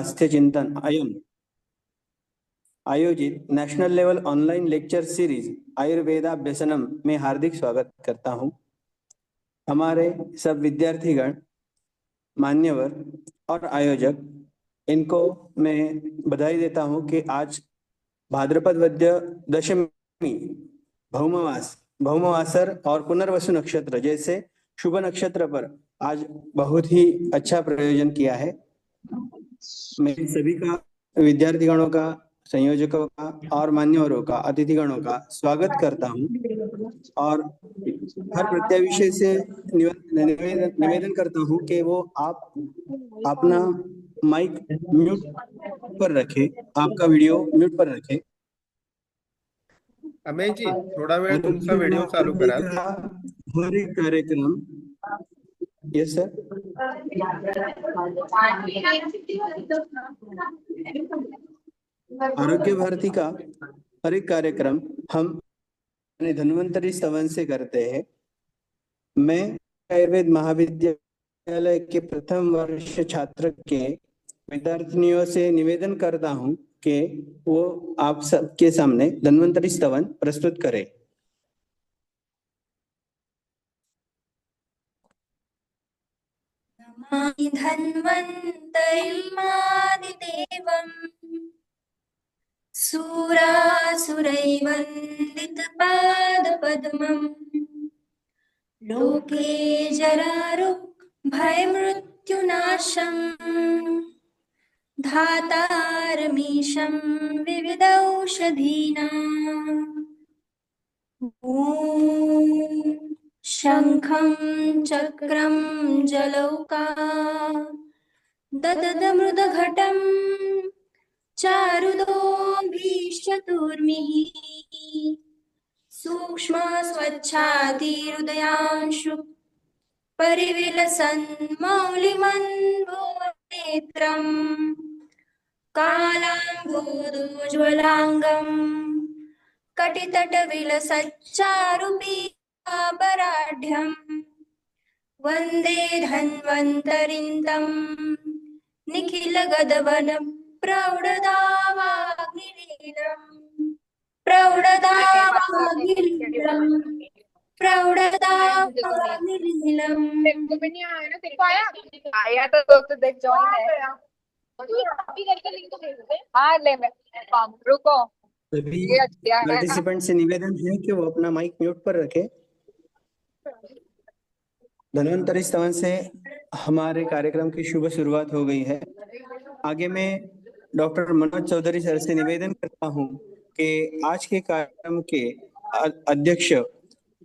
स्वास्थ्य चिंतन आयोजित national level online lecture series आयुर्वेदाभ्यसनम में हार्दिक स्वागत करता हूं। हमारे सब विद्यार्थीगण, मान्यवर और आयोजक, इनको मैं बधाई देता हूं कि आज भाद्रपद वद्य दशमी, भौमवासर और पुनर्वसु नक्षत्र जैसे शुभ नक्षत्र पर आज बहुत ही अच्छा प्रयोजन किया है। मैं सभी का, विद्यार्थीगणों का, संयोजकों का और मान्यवरों का, अतिथिगणों का स्वागत करता हूं और हर प्रत्याविषय से निवेदन करता हूं कि वो आप अपना माइक म्यूट पर रखें, आपका वीडियो म्यूट पर रखें। अमेय जी, थोडा वेळ तुमचा व्हिडिओ चालू कराल? हर एक कार्यक्रम, यस सर, आरोग्य भारती का हर एक कार्यक्रम हम धन्वंतरी स्तवन से करते हैं। मैं आयुर्वेद महाविद्यालय के प्रथम वर्ष छात्र के विद्यार्थिनियों से निवेदन करता हूं कि वो आप सबके सामने धन्वंतरी स्तवन प्रस्तुत करें। नमामि धन्वन्तरिमादिदेवम् सुरासुरैवन्दितपादपद्मम् लोके जरारोग्भयमृत्युनाशम् धातारमीशं विविधौषधीनाम् ॐ शङ्खं चक्रं जलौका ददमृदघटं चारुदोभीश्चतुर्मिः सूक्ष्म स्वच्छातिहृदयांशु परिविलसन् मौलिमन्वोनेत्रम् कालाम्बोदोज्ज्वलाङ्गम् कटितटविलसच्चारुपीतापराढ्यम् वन्दे धन्वन्तरिं निखिलगदवनं प्रौढदावाग्निलीलम् आया तो देख जॉइन है। हाँ ले मैं रुको। सभी पार्टिसिपेंट से निवेदन है कि वो अपना माइक म्यूट पर रखें। धन्वंतरी स्तवन से हमारे कार्यक्रम की शुभ शुरुआत हो गई है। आगे मैं डॉक्टर मनोज चौधरी सर से निवेदन करता हूं कि आज के कार्यक्रम के अध्यक्ष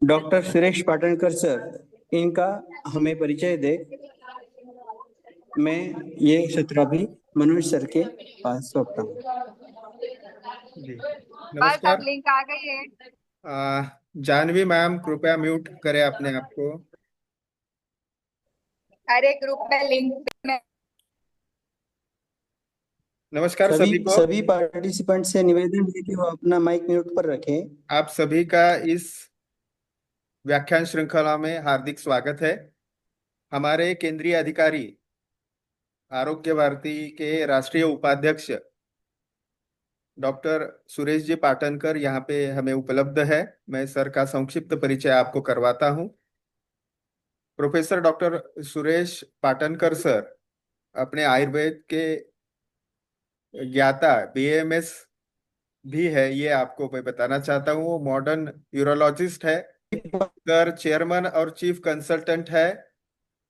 डॉक्टर सुरेश पाटणकर सर, इनका हमें परिचय दे। मैं ये सत्र भी मनोज सर के पास सौंपता हूँ। नमस्कार। लिंक आ गई है। जानवी मैम, कृपया म्यूट करें अपने आप को। अरे ग्रुप में लिंक में। नमस्कार सभी को। सभी पार्टिसिपेंट से निवेदन है कि वो अपना माइक म्यूट पर रखें। आप सभी का इस व्याख्यान श्रृंखला में हार्दिक स्वागत है। हमारे केंद्रीय अधिकारी, आरोग्य भारती के राष्ट्रीय उपाध्यक्ष डॉक्टर सुरेश जी पाटनकर यहाँ पे हमें उपलब्ध है। मैं सर का संक्षिप्त परिचय आपको करवाता हूँ। Professor doctor Suresh Patankar sir अपने आयुर्वेद के ज्ञाता बीएमएस भी है, ये आपको मैं बताना चाहता हूँ। वो मॉडर्न यूरोलॉजिस्ट है सर, चेयरमैन और चीफ कंसल्टेंट है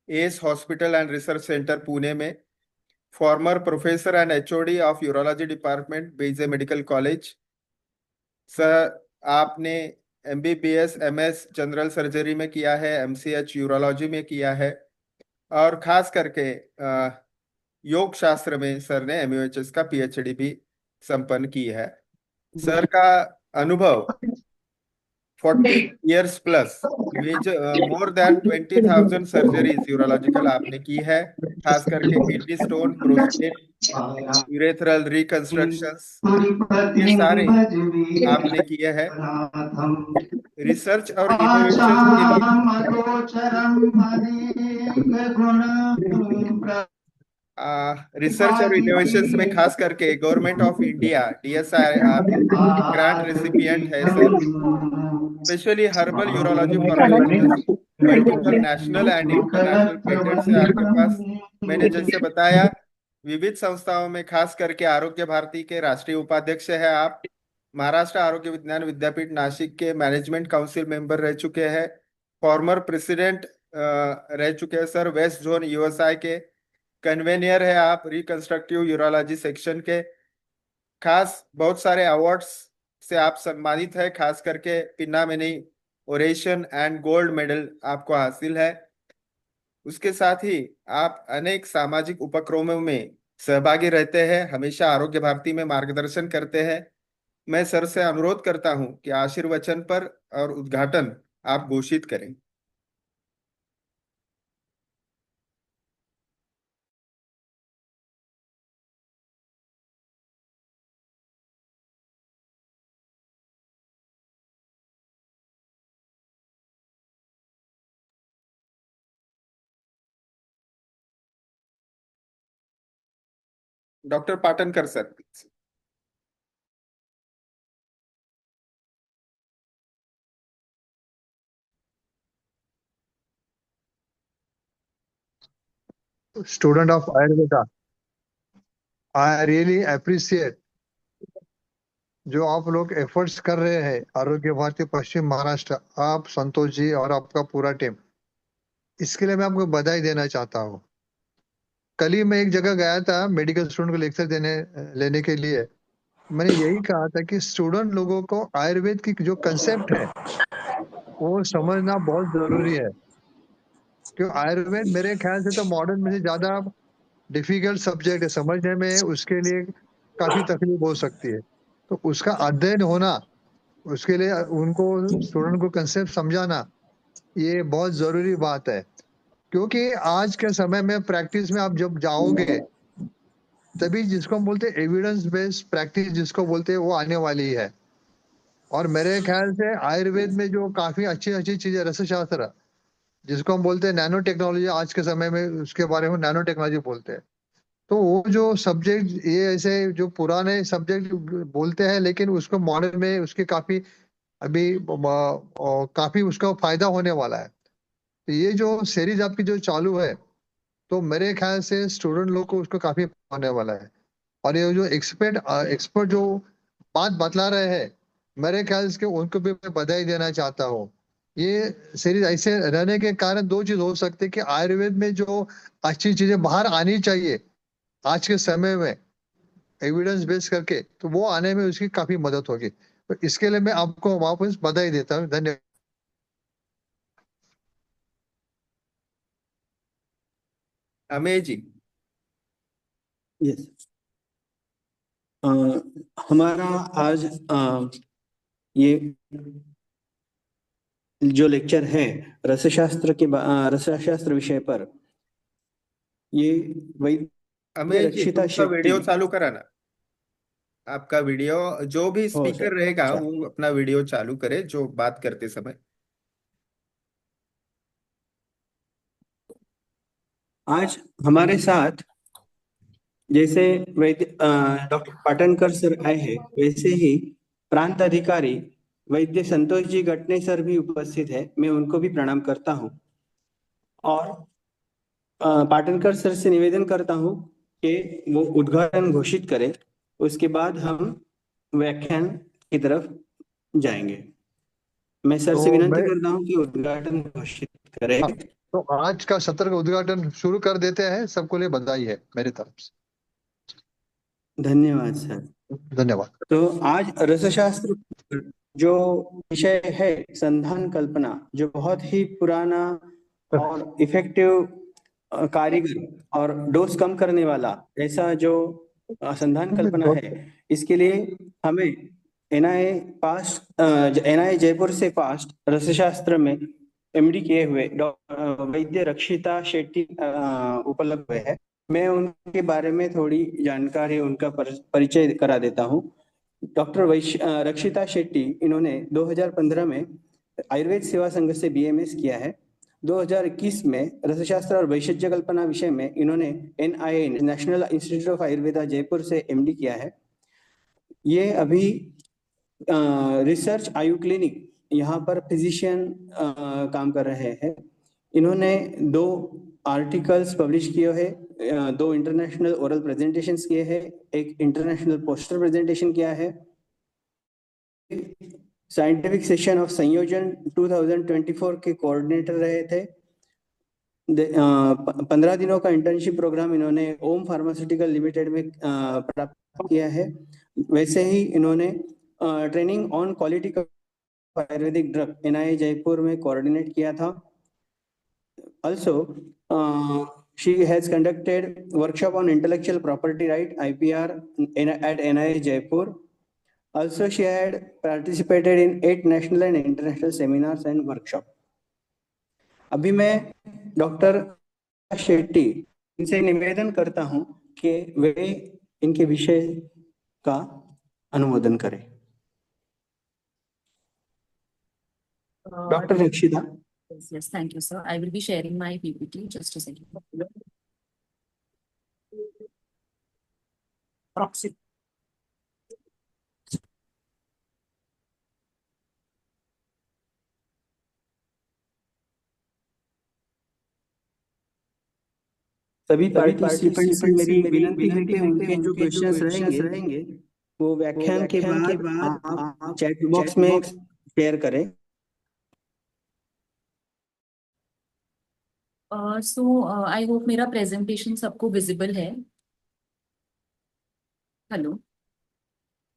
S hospital and research centre Pune में। Former professor and HOD of urology department, BJ medical college. Sir आपने एमबीबीएस एमएस जनरल सर्जरी में किया है, एमसीएच यूरोलॉजी में किया है और खास करके योग शास्त्र में सर ने एमयूएचएस का पीएचडी भी संपन्न की है। सर का अनुभव 40 years plus, more than 20,000 surgeries urological आपने की है, खास करके kidney stone, prostate, urethral reconstructions, ये सारे आपने किए हैं। रिसर्च और इनोवेशन के लिए रिसर्च और इनोवेशंस में खास करके गवर्नमेंट ऑफ इंडिया DSI आप ग्रांट रेसिपिएंट है sir. Specially herbal urology formulations multiple national and international patents है आपके पास। मैंने जैसे बताया विविध संस्थाओं में खास करके आरोग्य भारती के राष्ट्रीय उपाध्यक्ष है आप। महाराष्ट्र आरोग्य विज्ञान विद्यापीठ नासिक के मैनेजमेंट काउंसिल मेंबर रह चुके हैं। फॉर्मर प्रेसिडेंट रह चुके हैं सर। वेस्ट जोन USI के कन्वेनियर है आप रिकंस्ट्रक्टिव यूरोलॉजी सेक्शन के। खास बहुत सारे अवार्ड्स से आप सम्मानित है, खास करके pinna many oration and gold medal आपको हासिल है। उसके साथ ही आप अनेक सामाजिक उपक्रमों में सहभागी रहते हैं, हमेशा आरोग्य भारती में मार्गदर्शन करते हैं। मैं सर से अनुरोध करता हूं कि आशीर्वचन पर और उद्घाटन आप घोषित करें। Doctor Patankar sir please. Student of Ayurveda, I really appreciate जो आप लोग एफर्ट्स कर रहे हैं आरोग्य भारती पश्चिम महाराष्ट्र, आप संतोष जी और आपका पूरा टीम, इसके लिए मैं आपको बधाई देना चाहता हूँ। कल ही मैं एक जगह गया था मेडिकल स्टूडेंट को लेक्चर लेने के लिए। मैंने यही कहा था कि स्टूडेंट लोगों को आयुर्वेद की जो कंसेप्ट है वो समझना बहुत जरूरी है, क्यों आयुर्वेद मेरे ख्याल से तो मॉडर्न में से ज्यादा डिफिकल्ट सब्जेक्ट है, समझने में उसके लिए काफी तकलीफ हो सकती है। तो उसका अध्ययन होना, उसके लिए उनको स्टूडेंट को कंसेप्ट समझाना, ये बहुत जरूरी बात है। क्योंकि आज के समय में प्रैक्टिस में आप जब जाओगे तभी जिसको हम बोलते हैं एविडेंस बेस्ड प्रैक्टिस जिसको बोलते हैं वो आने वाली है। और मेरे ख्याल से आयुर्वेद में जो काफी अच्छी अच्छी चीजें, रसशास्त्र जिसको हम बोलते हैं नैनो टेक्नोलॉजी, आज के समय में उसके बारे में नैनो टेक्नोलॉजी बोलते हैं। तो वो जो सब्जेक्ट, ये ऐसे जो पुराने सब्जेक्ट बोलते हैं लेकिन उसको मॉडर्न में उसके काफी अभी काफी उसका फायदा होने वाला है। तो ये जो सीरीज आपकी जो चालू है तो मेरे ख्याल से स्टूडेंट लोग को उसको काफी होने वाला है। और ये जो एक्सपर्ट जो बात बतला रहे हैं, मेरे ख्याल से उनको भी मैं बधाई देना चाहता हूँ। ये सीरीज ऐसे रहने के कारण दो चीज हो सकती है कि आयुर्वेद में जो अच्छी चीजें बाहर आनी चाहिए आज के समय में एविडेंस बेस करके, तो वो आने में उसकी काफी मदद होगी। तो इसके लिए मैं आपको वापस बधाई देता हूँ। धन्यवाद। अमेजिंग। यस, हमारा आज ये जो लेक्चर है रसशास्त्र विषय पर, ये वैद्य अमेजिंग, रक्षिता तुमका शेट्टी। वीडियो चालू करा ना। आपका वीडियो, जो भी हो स्पीकर सर, रहेगा अच्छा। वो अपना वीडियो चालू करे जो बात करते समय। आज हमारे साथ जैसे वैद्य डॉक्टर पाटनकर सर आए हैं, वैसे ही प्रांत अधिकारी वैद्य संतोष जी गटने सर भी उपस्थित है। मैं उनको भी प्रणाम करता हूँ और पाटनकर सर से निवेदन करता हूँ कि वो उद्घाटन घोषित करें, उसके बाद हम व्याख्यान की तरफ जाएंगे। मैं सर से तो विनती मैं करता हूँ कि उद्घाटन घोषित करें। तो आज का सत्र का उद्घाटन शुरू कर देते हैं। सबको लिए बधाई है मेरी तरफ से। धन्यवाद सर। धन्यवाद। तो आज रसशास्त्र जो विषय है, संधान कल्पना, जो बहुत ही पुराना और इफेक्टिव कारीगर और डोज कम करने वाला ऐसा जो संधान कल्पना है, इसके लिए हमें एनआईए जयपुर से पास रसशास्त्र में MD किए हुए वैद्य रक्षिता शेट्टी उपलब्ध है। मैं उनके बारे में थोड़ी जानकारी, उनका परिचय करा देता हूँ। डॉक्टर रक्षिता शेट्टी, इन्होंने 2015 में आयुर्वेद सेवा संघ से BMS किया है। 2021 में रसशास्त्र और वैशज्य कल्पना विषय में इन्होंने NIA national institute of Ayurveda Jaipur से MD किया है। ये अभी रिसर्च आयु क्लिनिक यहाँ पर फिजिशियन काम कर रहे हैं। इन्होंने 2 आर्टिकल्स पब्लिश किए हैं, 2 इंटरनेशनल ओरल प्रेजेंटेशंस किए हैं, एक इंटरनेशनल पोस्टर प्रेजेंटेशन किया है। साइंटिफिक सेशन ऑफ संयोजन 2024 के कोऑर्डिनेटर रहे थे। 15 दिनों का इंटर्नशिप प्रोग्राम इन्होंने ओम फार्मास्यूटिकल लिमिटेड में प्राप्त किया है। वैसे ही इन्होंने training on quality Ayurvedic drug NIA Jaipur में कोऑर्डिनेट किया था। Also, she has conducted workshop on intellectual property right (IPR) at NIA Jaipur. Also, she had participated in 8 national and international seminars and workshops. अभी मैं डॉक्टर शेट्टी इनसे निवेदन करता हूं कि वे इनके विषय का अनुमोदन करें। डॉक्टर रक्षिता। Yes, thank you, sir. I will be sharing my PPT. Just a second. Proxy. सभी पार्टिसिपेंट्स से मेरी विनती है कि उनके जो क्वेश्चंस रहेंगे वो व्याख्यान के बाद आप चैट बॉक्स में शेयर करें। I hope मेरा प्रेजेंटेशन सबको विजिबल है। Hello.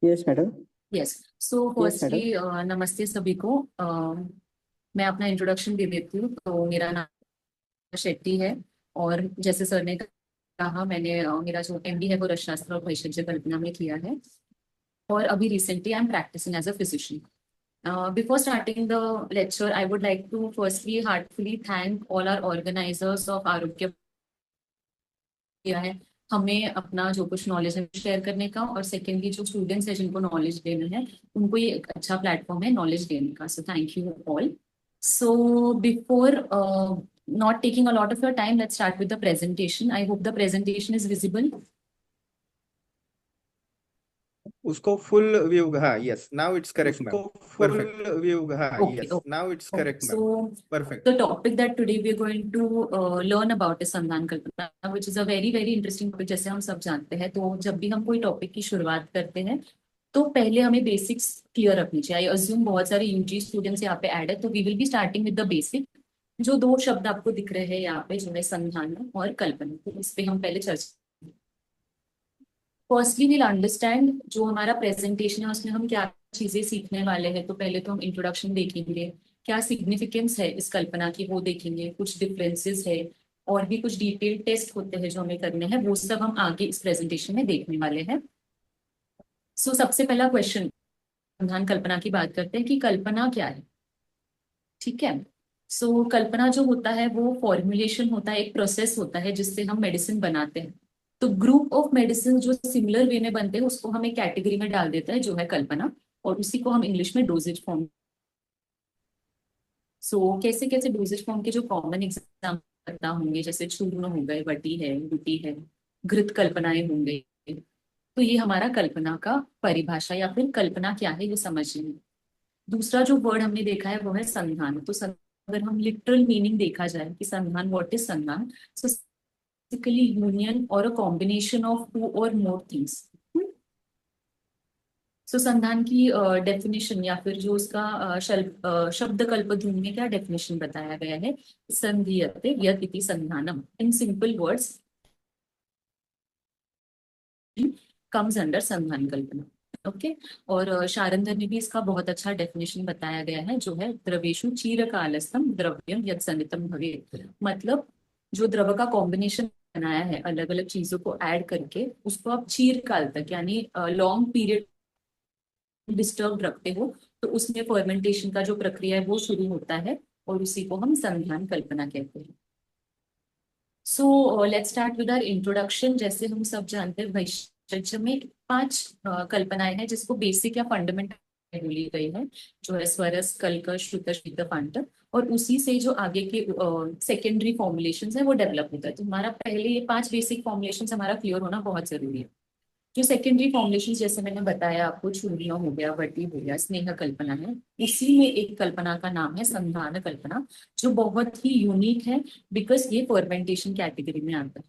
Yes madam. Yes, so firstly नमस्ते सभी को। मैं अपना इंट्रोडक्शन दे देती हूँ। तो मेरा नाम शेट्टी है और जैसे सर ने कहा मैंने मेरा जो MD है वो रसशास्त्र और वैशज्य कल्पना में किया है और अभी recently I am practising as a physician. Before starting the lecture, I would like to firstly heartfully thank all our organizers of आरोग्य किया है हमें अपना जो कुछ नॉलेज है शेयर करने का, और सेकेंडली जो स्टूडेंट्स है जिनको नॉलेज देना है उनको ये एक अच्छा प्लेटफॉर्म है नॉलेज देने का। So thank you all. So before not taking a lot of your time, let's start with the presentation. I hope the presentation is visible. उसको फुल व्यू, हाँ, yes, now it's correct ma'am, perfect view, हाँ, Okay, yes, okay. Now it's correct ma'am, So perfect. the topic that today we are going to learn about is Sandhan Kalpana, which is a very very interesting topic। जैसे हम सब जानते हैं तो जब भी हम कोई टॉपिक की शुरुआत करते हैं तो पहले हमें बेसिक्स क्लियर रखनी चाहिए। आई अज्यूम बहुत सारे UG स्टूडेंट्स यहाँ पे ऐड है, तो we will be starting with the basic. जो 2 शब्द आपको दिख रहे हैं यहाँ पे जो है संधान और कल्पना, तो इस पे हम पहले चर्चा। फर्स्टली विल अंडरस्टैंड जो हमारा प्रेजेंटेशन है उसमें हम क्या चीजें सीखने वाले हैं। तो पहले तो हम इंट्रोडक्शन देखेंगे, क्या सिग्निफिकेंस है इस कल्पना की वो देखेंगे, कुछ डिफरेंसेस है और भी कुछ डिटेल टेस्ट होते हैं जो हमें करने हैं, वो सब हम आगे इस प्रेजेंटेशन में देखने वाले हैं। सो सबसे पहला क्वेश्चन, संधान कल्पना की बात करते हैं कि कल्पना क्या है। ठीक है, सो कल्पना जो होता है वो फॉर्मुलेशन होता है, एक प्रोसेस होता है जिससे हम मेडिसिन बनाते हैं। तो ग्रुप ऑफ मेडिसिन जो सिमिलर वे में बनते हैं उसको हम एक कैटेगरी में डाल देते हैं जो है कल्पना, और उसी को हम इंग्लिश में डोजेज फॉर्म। सो कैसे कैसे डोजेज फॉर्म के जो कॉमन एग्जाम पता होंगे, जैसे चूर्ण हो गए, वटी है, गुटी है, घृत कल्पनाएं होंगे। तो ये हमारा कल्पना का परिभाषा या फिर कल्पना क्या है ये समझिए। दूसरा जो वर्ड हमने देखा है वो है संधान। तो अगर हम लिटरल मीनिंग देखा जाए कि संधान, what is Sandhan, so basically union or a combination of 2 or more things. So संधान की डेफिनेशन या फिर जो उसका शब्द कल्पध्रुव में क्या डेफिनेशन बताया गया है, संधीयते यत् इति संधानम, in simple words comes under संधान कल्पना। ओके, और शारंधर में भी इसका बहुत अच्छा डेफिनेशन बताया गया है जो है द्रवेशु चीरकालस्थम द्रव्यम यत् सन्निहितम भवेत्। मतलब जो द्रव का कॉम्बिनेशन बनाया है अलग अलग चीजों को ऐड करके, उसको आप चीरकाल तक यानी लॉन्ग पीरियड डिस्टर्ब रखते हो, तो उसमें फर्मेंटेशन का जो प्रक्रिया है वो शुरू होता है और उसी को हम संधान कल्पना कहते हैं। So let's start with our introduction. जैसे हम सब जानते हैं वैशज्य में 5 कल्पनाएं हैं जिसको बेसिक या फंडामेंटल बोली गई है, जो है स्वरस, कल्क, श्रुत, शीत, पांट। और उसी से जो आगे के सेकेंडरी फॉर्मुलेशन है वो डेवलप होता है। तो हमारा पहले ये 5 बेसिक फॉर्मुलेशन हमारा क्लियर होना बहुत जरूरी है। जो सेकेंडरी फॉर्मुलेशन जैसे मैंने बताया आपको, चूड़ियां हो गया, वटी हो गया, स्नेह कल्पना है, उसी में एक कल्पना का नाम है संधान कल्पना, जो बहुत ही यूनिक है बिकॉज ये फर्मेंटेशन कैटेगरी में आता है।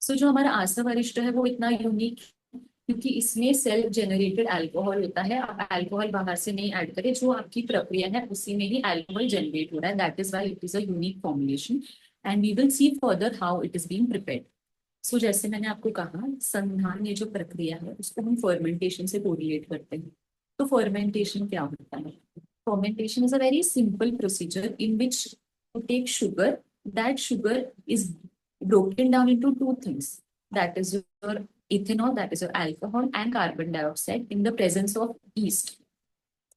सो जो हमारा आसव अरिष्ट है वो इतना यूनिक क्योंकि इसमें सेल्फ जनरेटेड अल्कोहल होता है। आप अल्कोहल बाहर से नहीं ऐड करें, जो आपकी प्रक्रिया है उसी में ही अल्कोहल जनरेट हो रहा है। That is why it is a unique formulation and we will see further how it is being prepared. So जैसे मैंने आपको कहा, संधान ये जो प्रक्रिया है उसको हम फर्मेंटेशन से कोरिलेट करते हैं। तो फर्मेंटेशन क्या होता है? Fermentation is a very simple procedure in which you take sugar, that sugar is broken down into two things, that is your ethanol, that is your alcohol and carbon dioxide in the presence of yeast।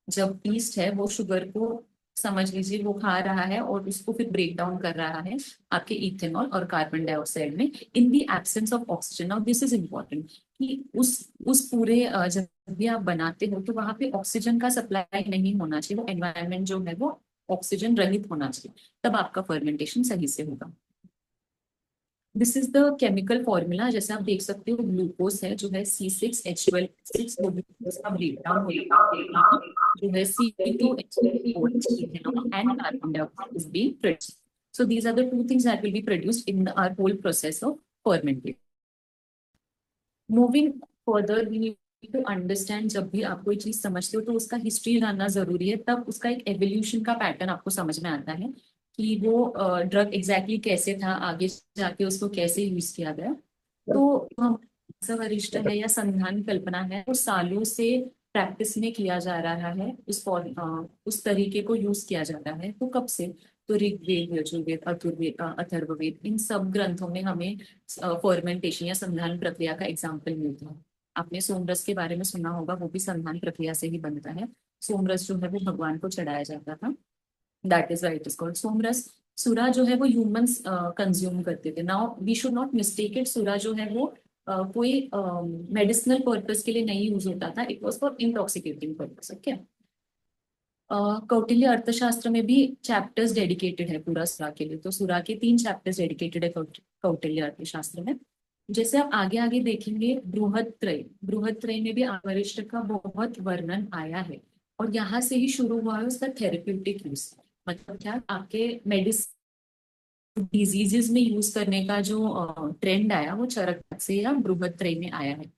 जब yeast है वो sugar को समझ लीजिए वो खा रहा है और उसको फिर ब्रेक डाउन कर रहा है आपके इथेनॉल और कार्बन डाइऑक्साइड में in the absence of oxygen. Now this is important कि उस पूरे जब भी आप बनाते हो तो वहां पे ऑक्सीजन का सप्लाई नहीं होना चाहिए, वो एनवायरनमेंट जो है वो ऑक्सीजन रहित होना चाहिए, तब आपका फर्मेंटेशन सही से होगा। This is the chemical formula. जैसे आप देख सकते हो ग्लूकोज है जो है C6H12 वो ग्लूकोज का ब्रेकडाउन होगा जो है C2H4 and carbon dioxide is being produced. So these are the two things that will be produced in our whole process of fermentation. Moving further we need to understand, जब भी आप कोई चीज समझते हो तो उसका हिस्ट्री जानना जरूरी है, तब उसका एक एवोल्यूशन का पैटर्न आपको समझ में आता है कि वो ड्रग एग्जैक्टली कैसे था, आगे जाके उसको कैसे यूज किया गया। तो हम वरिष्ठ है या संधान कल्पना है वो सालों से प्रैक्टिस में किया जा रहा है, उस तरीके को यूज किया जा रहा है। तो कब से? तो ऋग्वेद, यजुर्वेद, अथर्ववेद, अथर्ववेद, इन सब ग्रंथों में हमें फर्मेंटेशन या संधान प्रक्रिया का एग्जाम्पल मिलता है। आपने सोमरस के बारे में सुना होगा, वो भी संधान प्रक्रिया से ही बनता है। सोमरस जो है वो भगवान को चढ़ाया जाता था, that is why it is called सोमरस। सुरा जो है वो ह्यूमंस कंज्यूम करते थे। Now we should not mistake it, सुरा जो है वो कोई मेडिसिनल पर्पस के लिए नहीं यूज होता था, it was for intoxicating purpose. Okay, Kautilya अर्थशास्त्र में भी चैप्टर्स डेडिकेटेड है पूरा सुरा के लिए। तो सुरा के 3 चैप्टर्स डेडिकेटेड है कौटिल्य अर्थशास्त्र में। जैसे आप आगे आगे देखेंगे बृहत्त्रय में भी वरिष्ठ का बहुत वर्णन आया है और यहाँ से ही शुरू हुआ है उसका थेरेप्यूटिक यूज। मतलब क्या, आपके मेडिसिन डिजीजेस में यूज करने का जो ट्रेंड आया वो चरक से या बृहत्त्रय में आया है।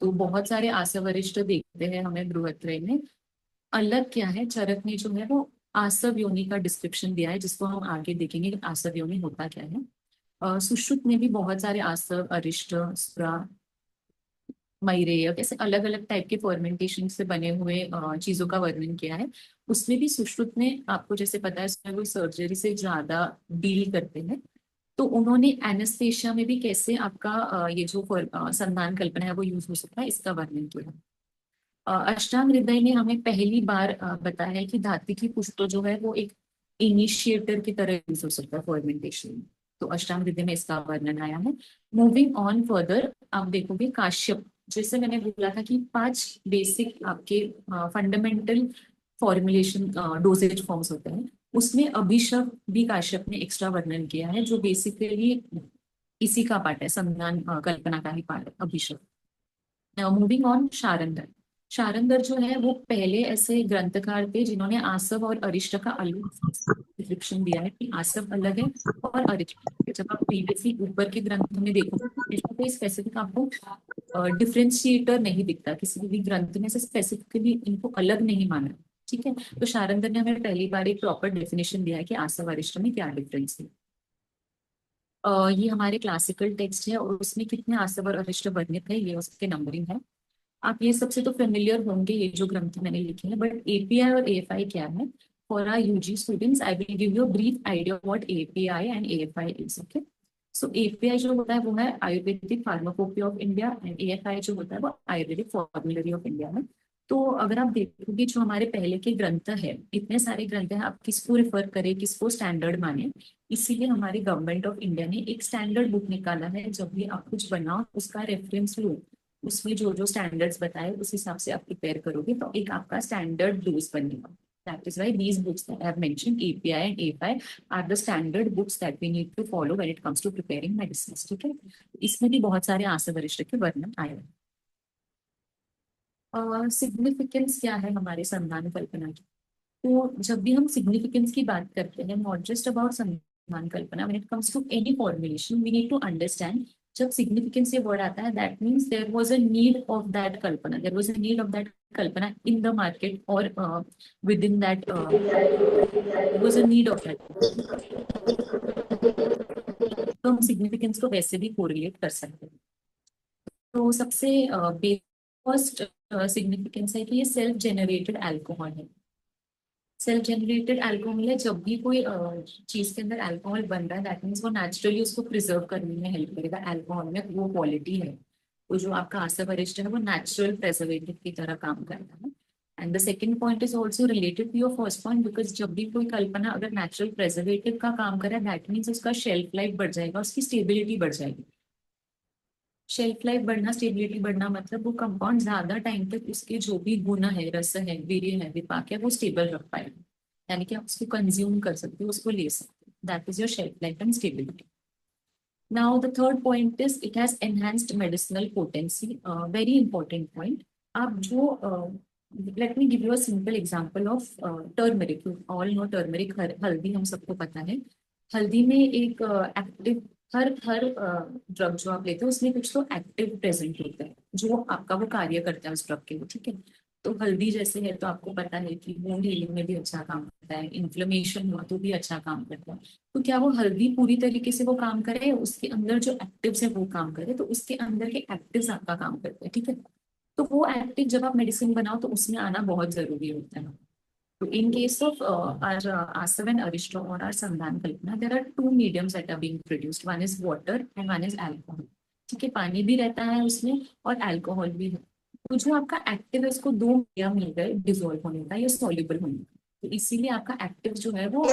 तो बहुत सारे आसव वरिष्ठ देखते हैं हमें बृहत्त्रय में। अलग क्या है, चरक ने जो है वो आसव योनि का डिस्क्रिप्शन दिया है, जिसको हम आगे देखेंगे कि आसव योनि होता क्या है। सुश्रुत ने भी बहुत सारे आसव, अरिष्ट, सुरा, मैरेय, कैसे अलग अलग टाइप के फर्मेंटेशन से बने हुए चीजों का वर्णन किया है। उसमें भी सुश्रुत ने, आपको जैसे पता है उसमें वो सर्जरी से ज्यादा डील करते हैं, तो उन्होंने एनेस्थेशिया में भी कैसे आपका ये जो संधान कल्पना है वो यूज हो सकता है, इसका वर्णन किया। अष्टांग हृदय ने हमें पहली बार बताया है कि धात्विकी पुष्प जो है वो एक इनिशिएटर की तरह यूज हो सकता है फर्मेंटेशन में। तो अष्टांग हृदय में इसका वर्णन आया है। मूविंग ऑन फर्दर, आप देखोगे काश्यप, जैसे मैंने बोला था कि 5 बेसिक आपके फंडामेंटल फॉर्मुलेशन डोजेज फॉर्म्स होते हैं, उसमें अभिशव भी काश्यप ने एक्स्ट्रा वर्णन किया है, जो बेसिकली इसी का पार्ट है, संधान कल्पना का ही पार्ट है अभिशव। Moving on, शारंदर। शारंदर जो है वो पहले ऐसे ग्रंथकार थे जिन्होंने आसव और अरिष्ट का अलग डिस्क्रिप्शन दिया है कि आसव अलग है और अरिष्ट। जब आप प्रीवियसली ऊपर के ग्रंथ में देखोगे इसमें कोई स्पेसिफिक आपको डिफ्रेंशिएटर नहीं दिखता, किसी भी ग्रंथ में से स्पेसिफिकली इनको अलग नहीं माना। ठीक है, तो शारंदर ने हमें पहली बार एक प्रॉपर डेफिनेशन दिया है कि आसव अरिष्ट में क्या डिफरेंस है। ये हमारे क्लासिकल टेक्स्ट है और उसमें कितने आसव और अरिष्ट वर्णित है, ये उसके नंबरिंग है। आप ये सबसे तो फेमिलियर होंगे, ये जो ग्रंथ मैंने लिखे हैं, बट एपीआई और एएफआई क्या है? For our UG students I will give you a brief idea of what API and AFI is. Okay, so API जो होता है वो है Ayurvedic pharmacopoeia of India and AFI जो होता है वो आयुर्वेदिक फॉर्मुलरी ऑफ इंडिया में। तो अगर आप देखोगे जो हमारे पहले के ग्रंथ है, इतने सारे ग्रंथ हैं, आप किसको रेफर करें, किसको स्टैंडर्ड माने, इसीलिए हमारी गवर्नमेंट ऑफ इंडिया ने एक स्टैंडर्ड बुक निकाला है। जब भी आप कुछ बनाओ उसका रेफरेंस लो, उसमें जो जो स्टैंडर्ड्स बताए उस हिसाब से आप प्रिपेयर करोगे तो एक आपका स्टैंडर्ड डोज बनेगा। That is why these books that I have mentioned, API and AFI, are the standard books that we need to follow when it comes to preparing medicines. ठीक है, इसमें भी बहुत सारे आशा वरिष्ठ के वर्णन आए हैं। सिग्निफिकेंस क्या है हमारे संधान कल्पना की? तो जब भी हम सिग्निफिकेंस की बात करते हैं, नॉट जस्ट अबाउट संधान कल्पना, when it comes to any formulation we need to understand, जब सिग्निफिकेंस ये वर्ड आता है that means there was a need of that कल्पना, there was a need of that कल्पना इन द मार्केट और within that there was a need of that. तो हम significance को वैसे भी कोरिलेट कर सकते हैं। तो सबसे फर्स्ट सिग्निफिकेंस है कि ये सेल्फ जेनरेटेड अल्कोहल है। सेल्फ जेनरेटेड अल्कोहल है, जब भी कोई चीज के अंदर अल्कोहल बन रहा है दैट मीन्स वो नेचुरली उसको प्रिजर्व करने में हेल्प करेगा। अल्कोहल में वो क्वालिटी है, वो जो आपका आशा वरिष्ठ है वो नेचुरल प्रिजर्वेटिव की तरह काम करता है। And the second point is also related to your first point, because जब भी कोई कल्पना अगर नेचुरल प्रिजर्वेटिव का काम करे दैट मीन्स उसका शेल्फ लाइफ बढ़ जाएगा, उसकी स्टेबिलिटी बढ़ जाएगी। शेल्फ लाइफ बढ़ना, स्टेबिलिटी बढ़ना मतलब वो कंपाउंड ज्यादा टाइम तक उसके जो भी गुण है, रस है, वीर्य है, विपाक है, वो स्टेबल रख पाएगा, यानी कि आप उसको कंज्यूम कर सकते हो, उसको ले सकते हो। That is your shelf life and stability. Now the third point is it has enhanced medicinal potency, very important point. आप जो let me give you a simple example of turmeric. All know turmeric, हल्दी हम सबको पता है। हल्दी में एक एक्टिव, हर ड्रग जो आप लेते हो उसमें कुछ तो एक्टिव प्रेजेंट होता है जो आपका वो कार्य करता है उस ड्रग के लिए, ठीक है। तो हल्दी जैसे है तो आपको पता है कि वुंड हीलिंग में भी अच्छा काम करता है, इन्फ्लेमेशन हुआ तो भी अच्छा काम करता है। तो क्या वो हल्दी पूरी तरीके से वो काम करे, उसके अंदर जो एक्टिव्स है वो काम करे, तो उसके अंदर के एक्टिव्स आपका काम करते हैं, ठीक है। तो वो एक्टिव जब आप मेडिसिन बनाओ तो उसमें आना बहुत जरूरी होता है। So in case of our Asav and Aristo or our Sandhan Kalpana, there are two mediums that are being produced. One is water and one is alcohol. ठीक है, पानी भी रहता है उसमें और अल्कोहल भी है। तो जो आपका एक्टिव है उसको दो मीडियम मिल गए डिसॉल्व होने का या सॉल्युबल होने का, तो इसीलिए आपका एक्टिव जो है वो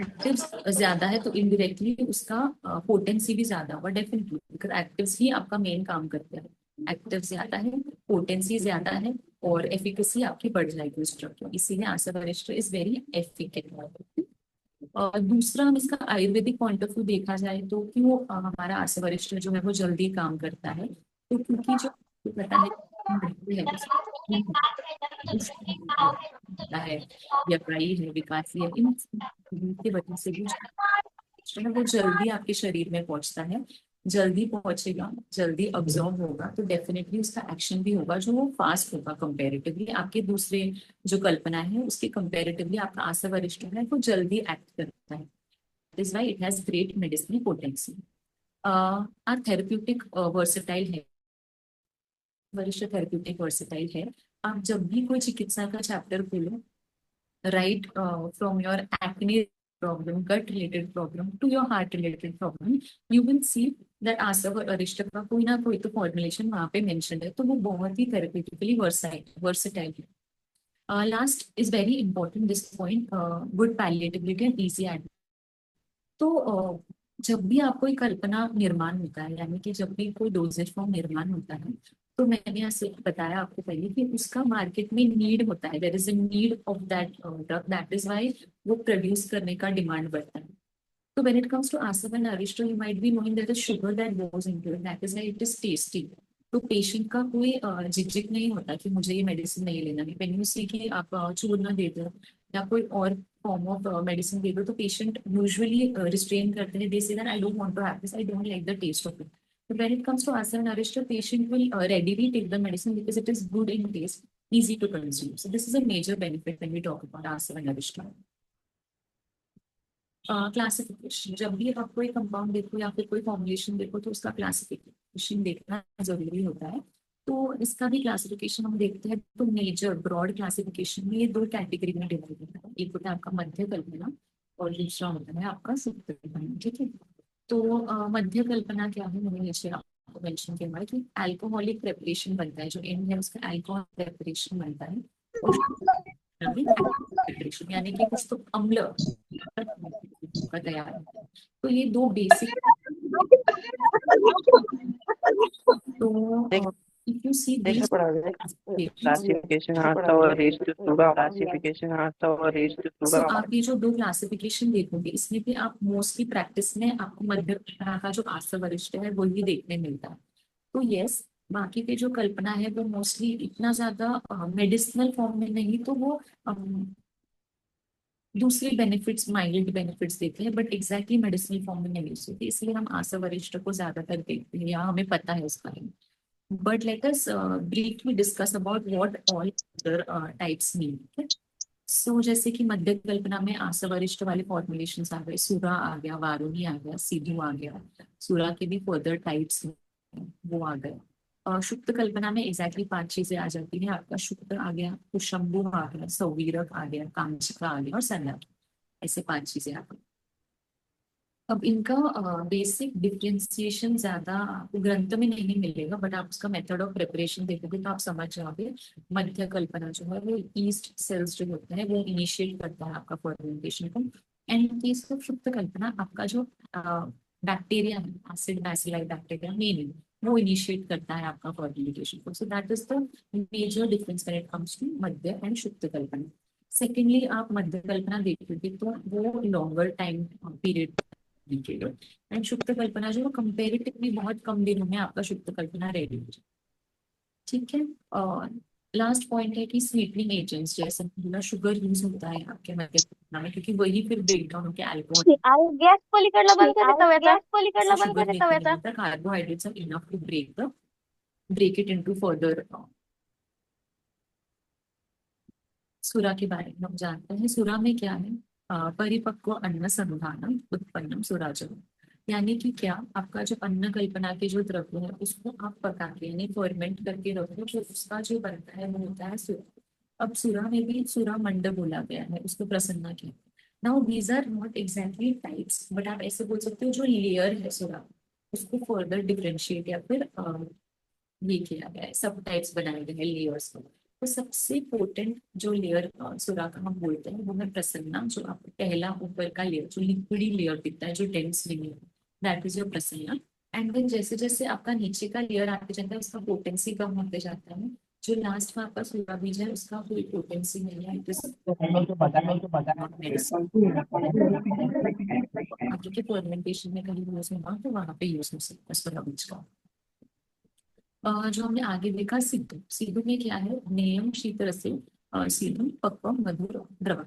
एक्टिव ज्यादा है तो इनडायरेक्टली उसका पोटेंसी भी ज्यादा होगा डेफिनेटली, बिकॉज एक्टिव्स ही आपका मेन काम करते हैं। एक्टिव ज्यादा है, पोटेंसी ज्यादा है और एफिकेसी आपकी बढ़ जाएगी उस ड्रग की, इसीलिए आशा वरिष्ठ इज वेरी एफिकेंट। और दूसरा हम इसका आयुर्वेदिक पॉइंट ऑफ व्यू देखा जाए तो क्यों हमारा आशा वरिष्ठ जो है वो जल्दी काम करता है, तो क्योंकि जो पता है यकाई है, विकासी है, इन की वजह से भी जो है वो जल्दी आपके शरीर में पहुंचता है, जल्दी पहुंचेगा, जल्दी अब्जॉर्ब होगा, तो डेफिनेटली उसका एक्शन भी होगा जो वो फास्ट होगा कंपैरेटिवली आपके दूसरे जो कल्पना है उसके कंपैरेटिवली आपका आशा वरिष्ठ है वो जल्दी एक्ट करता है। This why it has great medicinal potency. Or therapeutic versatile है, वरिष्ठ थेरेप्यूटिक वर्सेटाइल है। आप जब भी कोई चिकित्सा का चैप्टर खोलो, right from your acne problem, gut related problem to your heart related problem, you will see that आशा और अरिष्ट का कोई ना कोई तो फॉर्मुलेशन वहां पे मेंशन्ड है, तो वो बहुत ही थेरेप्यूटिकली वर्सेटाइल है। Last is very important this point, good palatability and easy admission. तो जब भी आपको एक कल्पना निर्माण होता है, यानी कि जब भी कोई डोजेज फॉर्म निर्माण होता है, तो मैंने ऐसे बताया आपको पहले कि उसका मार्केट में नीड होता है, there is a need of that drug, that is why वो प्रोड्यूस करने का डिमांड बढ़ता है। तो व्हेन इट कम्स टू आशा एंड अरिष्टो, you might be knowing that the sugar that goes into it, that is why it is tasty. तो patient का कोई झिझक नहीं होता कि मुझे ये मेडिसिन नहीं लेना है। व्हेन यू सी कि आप चूर्ण दे दो या कोई और फॉर्म ऑफ मेडिसिन दे दो तो पेशेंट यूजुअली रिस्ट्रेन करते हैं, they say that I don't want to have this, I don't like the taste of it. But when it comes to Asa and Arishta, patient will readily take the medicine because it is good in taste, easy to consume. So this is a major benefit when we talk about Asa and Arishta. Classification, जब भी आप कोई compound देखो या फिर कोई formulation देखो तो उसका क्लासिफिकेशन देखना जरूरी होता है। तो इसका भी क्लासिफिकेशन हम देखते हैं तो मेजर ब्रॉड क्लासिफिकेशन में ये दो कैटेगरी में डिवाइड होता है, एक होता है आपका मध्य कल्पना और दूसरा होता है आपका सुप्त कल्पना, ठीक है। तो मध्य कल्पना क्या है, मैंने नीचे आपको आपको मेंशन किया हुआ है कि अल्कोहलिक प्रेपरेशन बनता है, जो एंड है उसका अल्कोहल प्रेपरेशन बनता है, और प्रेपरेशन यानी कि कुछ तो अम्ल का तैयार होता है। तो ये दो बेसिक, तो if you see these classification आता और रेस टू पूरा क्लासिफिकेशन आता और रेस टू so पूरा आप ये जो दो क्लासिफिकेशन देखोगे, इसमें भी आप मोस्टली प्रैक्टिस में आपको मध्य कल्पना का जो आसव वरिष्ठ है वही देखने मिलता है। तो यस, बाकी के जो कल्पना है वो मोस्टली इतना ज्यादा मेडिसिनल फॉर्म में नहीं, तो वो दूसरे बेनिफिट्स, माइल्ड बेनिफिट्स देते हैं, बट एग्जैक्टली मेडिसिनल फॉर्म में नहीं यूज होती, इसलिए हम आसव वरिष्ठ को ज्यादातर देखते हैं या हमें पता है उसका। But let us briefly discuss about what all other types mean. Okay? So जैसे कि मध्य कल्पना में आसव वरिष्ठ वाले फॉर्मुलेशंस आ गए, सूरा आ गया, वारुणी आ गया, सिद्धू आ गया, सूरा के भी फर्दर टाइप्स वो आ गए। शुक्त कल्पना में एग्जैक्टली 5 चीजें आ जाती है, आपका शुक्त आ गया, कुशंबु आ गया, सौवीरक आ गया, कांचिका आ गया और सन्नक, ऐसे 5 चीजें आ गई। अब इनका बेसिक डिफ्रेंसिएशन ज्यादा आपको ग्रंथ में नहीं मिलेगा, बट आप उसका मेथड ऑफ प्रिपरेशन देखोगे तो आप समझ जाओगे। मध्य कल्पना जो है वो ईस्ट सेल्स जो होते हैं वो इनिशिएट करता है आपका फर्मेंटेशन को, and case of shukta kalpana आपका जो बैक्टीरिया है, एसिड बैसिलाई बैक्टीरिया मेनली, वो इनिशिएट करता है आपका फर्मेंटेशन को। So that is the major difference when it comes to madhya and shukta kalpana. Secondly, आप मध्य कल्पना देखोगे तो वो longer time period and shukta kalpana जो कंपेरेटिवली बहुत कम दिनों में आपका शुक्त कल्पना रेडी हो जाए। ठीक है, और लास्ट पॉइंट है कि स्वीटनिंग एजेंट्स जैसे बोला शुगर यूज होता है आपके मध्य कल्पना में, क्योंकि वही फिर ब्रेकडाउन होकर अल्कोहल गॅस पलीकडला बंद करे तव्याचा carbohydrates are enough to break it into further. सुरा के बारे में हम जानते हैं, सुरा में क्या है, परिपक्व अन्न संधानम उत्पन्नम सुराजम, यानी कि क्या आपका जो अन्न कल्पना के जो द्रव्य है उसको आप पका के यानी फर्मेंट करके रखो, तो उसका जो बनता है वो होता है सुरा। अब सुरा में भी सुरा मंड बोला गया है, उसको प्रसन्ना किया। Now these are not exactly types, but आप ऐसे बोल सकते हो जो लेयर है सुरा उसको फर्दर डिफरेंशिएट या फिर ये किया गया है, सब टाइप्स बनाए गए हैं लेयर्स को। तो सबसे पोटेंट जो लेयर सुरा का हम बोलते हैं वो है प्रसन्ना, जो आपको पहला ऊपर का लेयर जो लिक्विडी लेयर दिखता है, जो dense layer, that is your प्रसन्ना। एंड देन जैसे जैसे आपका नीचे का लेयर आते जाता है उसका पोटेंसी कम होते जाता है, जो लास्ट में आपका सुरा बीज है उसका कोई पोटेंसी नहीं है, आपके फर्मेंटेशन में कहीं यूज होगा तो वहां पे यूज हो सकता है सुरा बीज का। जो हमने आगे देखा सिद्धू, सिद्धू में क्या है, नेयम शीतरसे सिद्धू पक्व मधुर द्रव,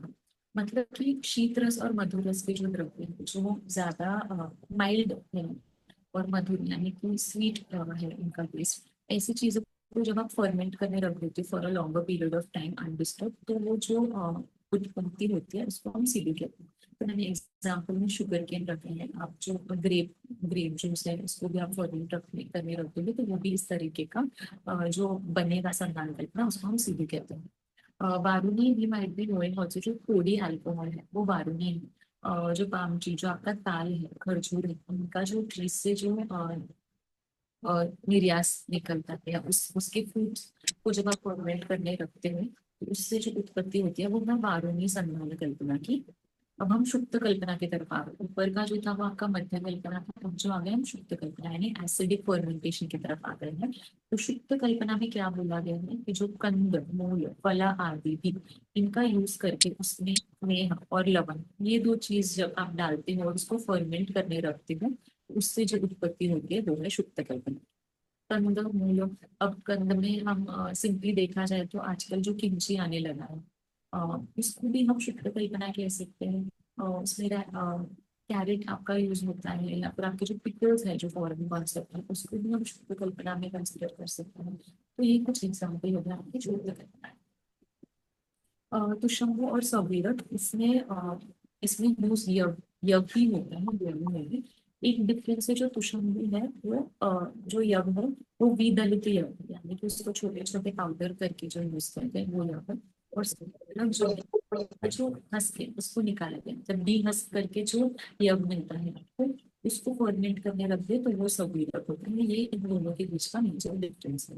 मतलब कि शीत रस और मधुर रस के जो द्रव्य है जो ज्यादा माइल्ड है और मधुर यानी कि स्वीट है इनका टेस्ट, ऐसी चीजों को जब आप फर्मेंट करने रख देते for a longer period of time undisturbed, तो वो जो उत्पत्ति होती है उसको हम सिद्धू कहते हैं। तो मैंने एग्जाम्पल में शुगर केन रखे हैं, आप जो ग्रेप जूस है उसको भी आप फर्मेंट करने रख दोगे तो वो भी इस तरीके का जो बनेगा संधान कल्पना, उसको हम सिद्धू कहते हैं। वारुणी भी माइट बी नोइंग ऑल्सो, जो थोड़ी अल्कोहल है वो वारुणी है। जो पाम ट्री जो आपका ताल है, खरजूर है, उनका जो ट्री से जो निर्यास निकलता है उसके फ्रूट्स को जब आप फर्मेंट करने रखते हैं तो उससे जो उत्पत्ति होती है वो है वारुणी संधान कल्पना की। अब हम शुक्त कल्पना की तरफ आ गए, ऊपर का जो था वो आपका मध्य कल्पना था, अब जो आ गया हम शुक्त कल्पना यानी एसिडिक फर्मेंटेशन की तरफ आ गए हैं। तो शुक्त कल्पना में क्या बोला गया है कि जो कंद, मूल, फला आदि भी इनका यूज करके उसमें स्नेह और लवण ये दो चीज जब आप डालते हो और उसको फर्मेंट करने रखते हो उससे जो उत्पत्ति होती है वो है शुक्त कल्पना। कंद, मूल, अब कंद में हम सिंपली देखा जाए तो आजकल जो किमची आने लगा है इसको भी हम शुक्त कल्पना कह सकते हैं। उसमें कैरेट आपका यूज होता है, या फिर आपके जो पिकल्स है जो फॉरेन कॉन्सेप्ट है उसको भी हम शुक्त कल्पना में कंसिडर कर सकते हैं। तो ये कुछ एग्जाम्पल हो गया आपकी शुक्त कल्पना। तो शंभु और सौवीरक इसमें यूज यज्ञ ही होता है, दोनों में भी एक डिफरेंस है। जो तुषंबु है वो जो यज्ञ है वो विदलित यज्ञ यानी कि उसको छोटे छोटे पाउडर करके जो यूज करते हैं वो यज्ञ, और जो हंस के उसको निकाला गया जब डी हंस करके जो यज्ञ मिलता है आपको उसको फर्मेंट करने रख दे तो वो सब्यूरक होता है। ये इन दोनों के बीच का मेजर डिफरेंस है।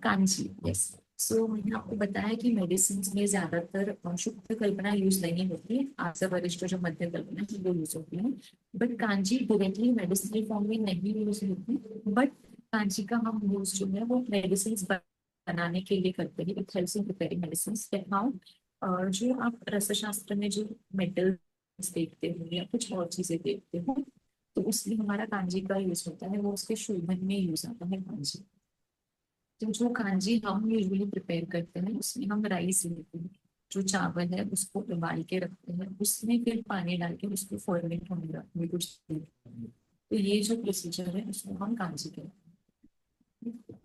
कांजी, यस। सो मैंने आपको बताया कि मेडिसिन में ज्यादातर शुद्ध कल्पना यूज नहीं होती, आशा वरिष्ठ जो मध्य कल्पना है वो यूज होती है। But kanji directly medicinal form में नहीं यूज होती, बट कांजी का हम यूज जो है वो मेडिसिन बनाने के लिए करते हैं। It helps in preparing medicine. How? जो आप रसशास्त्र में जो मेटल्स देखते हो या कुछ और चीजें देखते हो, तो उसमें हमारा कांजी का यूज होता है, वो उसके शोधन में यूज आता है कांजी। तो जो कांजी हम यूजुअली प्रिपेयर करते हैं उसमें हम राइस लेते हैं, जो चावल है उसको उबाल के रखते हैं, उसमें फिर पानी डाल के उसको फर्मेंट होने रखते हैं कुछ देर। तो ये जो प्रोसीजर है उसको हम कांजी कहते हैं।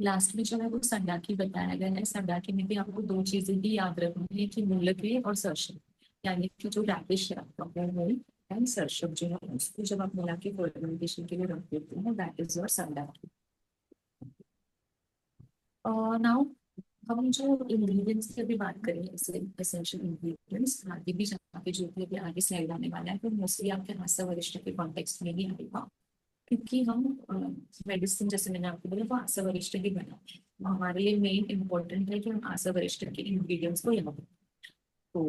लास्ट में जो है वो संडाकी बताया गया है। संडाकी में भी आपको दो चीजें भी याद रखनी है कि मूलक और सर्षक, यानी कि जो रैडिश है आपका मूल एंड सर्षक जो है उसको जब आप मिला के फर्मेंटेशन के लिए रख देते हैं, दैट इज योर संडाकी। नाउ हम जो इंग्रेडिएंट्स की अभी बात करें, एसेंशियल इंग्रेडिएंट्स आगे भी जाके जो भी अभी आगे स्लाइड आने वाला है तो मोस्टली आपके आशा वरिष्ठ के कॉन्टेक्स्ट में ही आएगा, क्योंकि हम मेडिसिन जैसे मैंने आपको बोला वो आशा वरिष्ठ ही बना, हमारे लिए मेन इम्पोर्टेंट है कि हम आशा वरिष्ठ के इंग्रेडिएंट्स को याद रखें। तो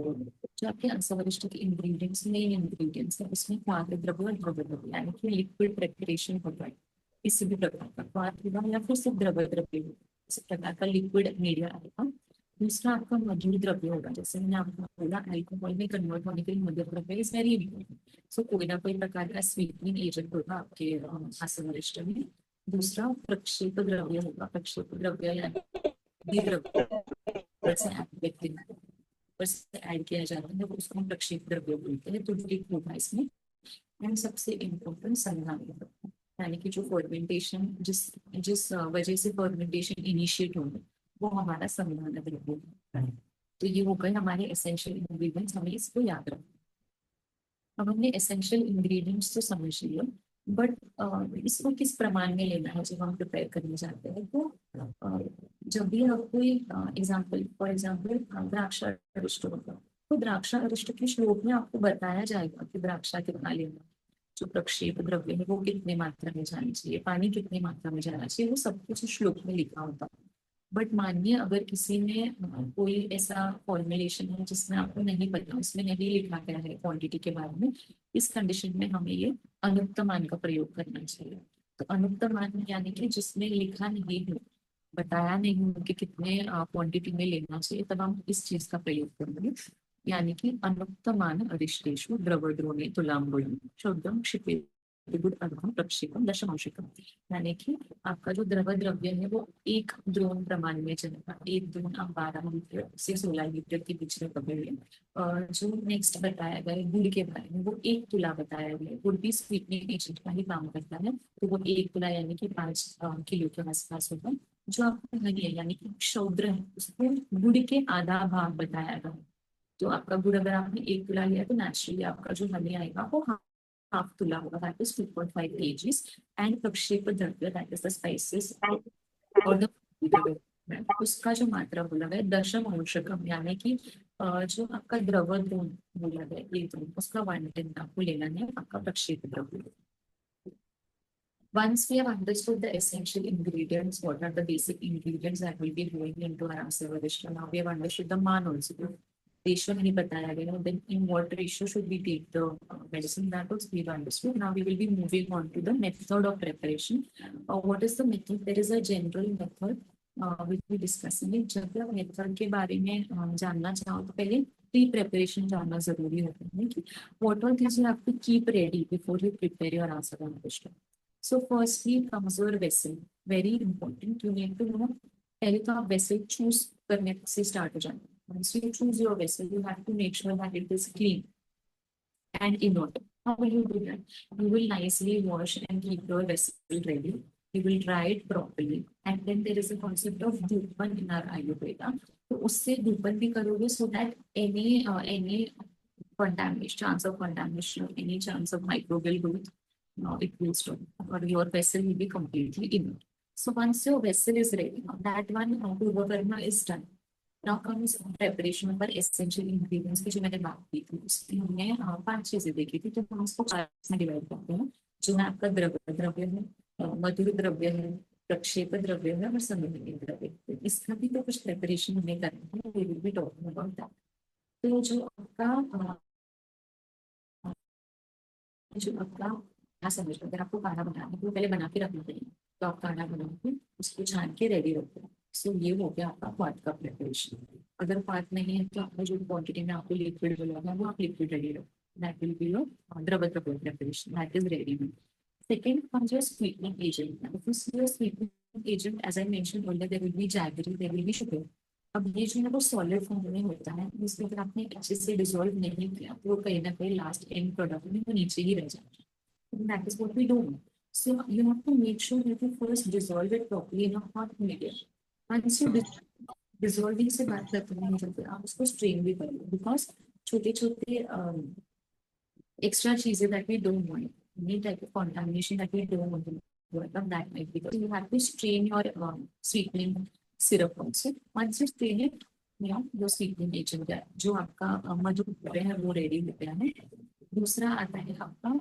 जो आपके आशा वरिष्ठ के इंग्रेडिएंट्स मेन इंग्रेडिएंट्स है उसमें खाद्य द्रव्य और द्रव्य द्रव्य यानी कि लिक्विड प्रेपरेशन होता है। किसी भी प्रकार का खाद्य या फिर सिर्फ द्रव्य द्रव्य, इस प्रकार का लिक्विड मीडिया आएगा। दूसरा आपका मधुर द्रव्य होगा, जैसे मैंने आपको बोला अल्कोहल में कन्वर्ट होने के लिए मधुर द्रव्य इज वेरी इंपॉर्टेंट। सो कोई ना कोई प्रकार का स्वीटनिंग एजेंट होगा आपके आशा वरिष्ठ में। दूसरा प्रक्षेप द्रव्य होगा, प्रक्षेप द्रव्य यानी द्रव्य से ऐड किया जाता है उसको हम प्रक्षेप द्रव्य बोलते हैं। तो एक होगा इसमें। एंड सबसे इम्पोर्टेंट संधान, यानी कि जो फर्मेंटेशन जिस जिस वजह से फर्मेंटेशन इनिशिएट होगा वो हमारा संधान द्रव्य है। तो ये हो गए हमारे एसेंशियल इंग्रेडिएंट्स, हमें इसको याद रखना। अब हमने एसेंशियल इंग्रेडिएंट्स तो समझ लिया, बट इसको किस प्रमाण में लेना है जब हम प्रिपेयर करने जाते हैं। तो जब भी आप कोई फॉर एग्जाम्पल द्राक्षा अरिष्ट होगा तो द्राक्षा अरिष्ट के श्लोक में आपको बताया जाएगा कि द्राक्षा कितना लेना, जो प्रक्षेप द्रव्य है वो कितने मात्रा में जानी चाहिए, पानी कितनी मात्रा में जाना चाहिए, वो सब कुछ श्लोक में लिखा होता है। बट मानिए अगर किसी में कोई ऐसा फॉर्मुलेशन है जिसमें आपको नहीं पता, उसमें नहीं लिखा गया है क्वांटिटी के बारे में, इस कंडीशन में हमें ये अनुक्त मान का प्रयोग करना चाहिए। तो अनुक्त मान यानी कि जिसमें लिखा नहीं है, बताया नहीं हो कि कितने क्वांटिटी में लेना चाहिए, तब हम इस चीज का प्रयोग करेंगे। यानी कि अनुक्तमान अरिष्टेषु द्रवद्रोणे तुलाम्बुलम शुद्धम क्षिपेत अर्धम प्रक्षेपम दशमांशिकम, यानी कि आपका जो द्रव द्रव्य है वो एक द्रोण प्रमाण में चलेगा। एक द्रोण आप 12 लीटर से 16 लीटर के बीच में पकड़िए। और जो नेक्स्ट बताया गया है गुड़ के बारे में, वो 1 तुला बताया गया है। गुड़ भी स्वीटनिंग एजेंट का ही काम करता है, तो वो 1 तुला यानी कि 5 किलो के आसपास होगा। जो आपका हनी है यानी कि क्षौद्र है, उसको गुड़ के आधा भाग बताया गया। तो आपका गुड़ अगर आपने 1 तुला लिया तो नेचुरली आपका जो हनी आएगा वो हाफ तुला होगा, दैट इज 2.5 kgs। एंड प्रक्षेप द्रव्य दैट इज द स्पाइसेस और द उसका जो मात्रा बोला गया दशमांशकम, यानी कि जो आपका द्रव द्रोण बोला गया एक द्रोण उसका 1/10 आपको लेना है आपका प्रक्षेप द्रव्य। Once we have understood the essential ingredients, what are the basic ingredients that will be going into our Asa Varishta, now we have understood the मान also. Ratio नहीं बताया गया, then in what ratio should we take the medicine, that was we have understood. Now we will be moving on to the method of preparation. What is the method? There is a general method which we discussing. जब भी आप method के बारे में जानना चाहो तो पहले प्री प्रिपरेशन जानना जरूरी होता है कि what all things you have to keep ready before you prepare your Asa Varishta. So firstly comes your vessel, very important. You need to know पहले तो आप vessel choose करने से start हो जाना। Once you choose your vessel, you have to make sure that it is clean and in order. How will you do that? You will nicely wash and keep your vessel ready. You will dry it properly, and then there is a concept of dhupan in our Ayurveda. तो उससे dhupan भी करोगे so that any contamination, chance of contamination, any chance of microbial growth, it will stop, or your vessel will be completely in. So once your vessel is ready, that one Purva Karma is done. Now comes preparation पर essential ingredients की जो मैंने बात की थी उसकी हमने 5 चीजें देखी थी, तो हम उसको 4 में डिवाइड करते हैं। जो है आपका द्रव्य द्रव्य है, मधुर द्रव्य है, प्रक्षेप द्रव्य है और संवहनीय द्रव्य। तो इसका भी तो कुछ प्रिपरेशन हमें करना है, we will be talking about that. तो जो आपका क्या समझ लो, अगर आपको काढ़ा बनाना है तो पहले बना के रखना चाहिए, तो आप काढ़ा बना के उसको छान के रेडी रखो। सो ये हो गया आपका पार्ट का प्रिपरेशन। अगर पार्ट नहीं है तो आपका जो क्वांटिटी में आपको लिक्विड मिलेगा वो आप लिक्विड रेडी रखो, दैट विल बी योर द्रव द्रव्य preparation, that is ready. Second comes your sweetening agent. Now, if you see your sweetening agent, as I mentioned earlier, there will be jaggery, there will be sugar. अब ये जो है वो solid form में होता है, इसको अगर आपने अच्छे से डिसॉल्व नहीं किया तो वो कहीं ना कहीं लास्ट एंड प्रोडक्ट में वो नीचे ही रह जाता है। That is what we do. So you have to make sure that you first dissolve it properly in a hot medium. Once you dissolving से बात करते हैं जब आप उसको स्ट्रेन भी करिए, बिकॉज छोटे छोटे extra cheeses that we don't want, any type of contamination that we don't want to work on, that might be good. So you have to strain your sweetening syrup also. Once you strain it, your sweetening agent है जो आपका मधु द्रव्य है वो ready हो गया है। दूसरा आता है आपका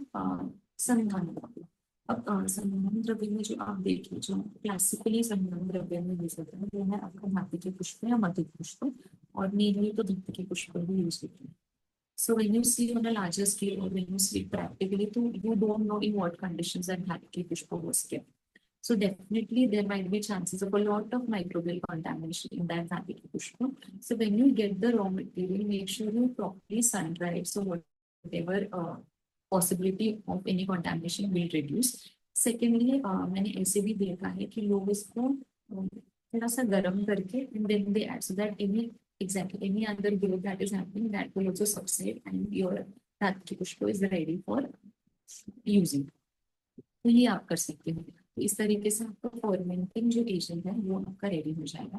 संधान द्रव्य। अब संधान द्रव्य में जो आप देखिए, जो क्लासिकली संधान द्रव्य में यूज होता है वो है आपका धातु के पुष्प या मधु पुष्प, और मेनली तो धातु के पुष्प भी यूज होते हैं। So when you see on a larger scale or when you see practically, so you don't know in what conditions that Dhatki Pushpa was kept. So definitely there might be chances of a lot of microbial contamination in that Dhatki Pushpa. So when you get the raw material, make sure you properly sun dry it, so whatever possibility of any contamination will reduce. Secondly, मैंने ऐसे भी देखा है कि लोग इसको थोड़ा सा गर्म करके and then they add, so that any other growth that is happening, that will also subside and your Dhatki Pushpa is ready for using. तो ये आप कर सकते हो। तो इस तरीके से आपका फॉर्मेंटिंग जो एजेंट है वो आपका रेडी हो जाएगा।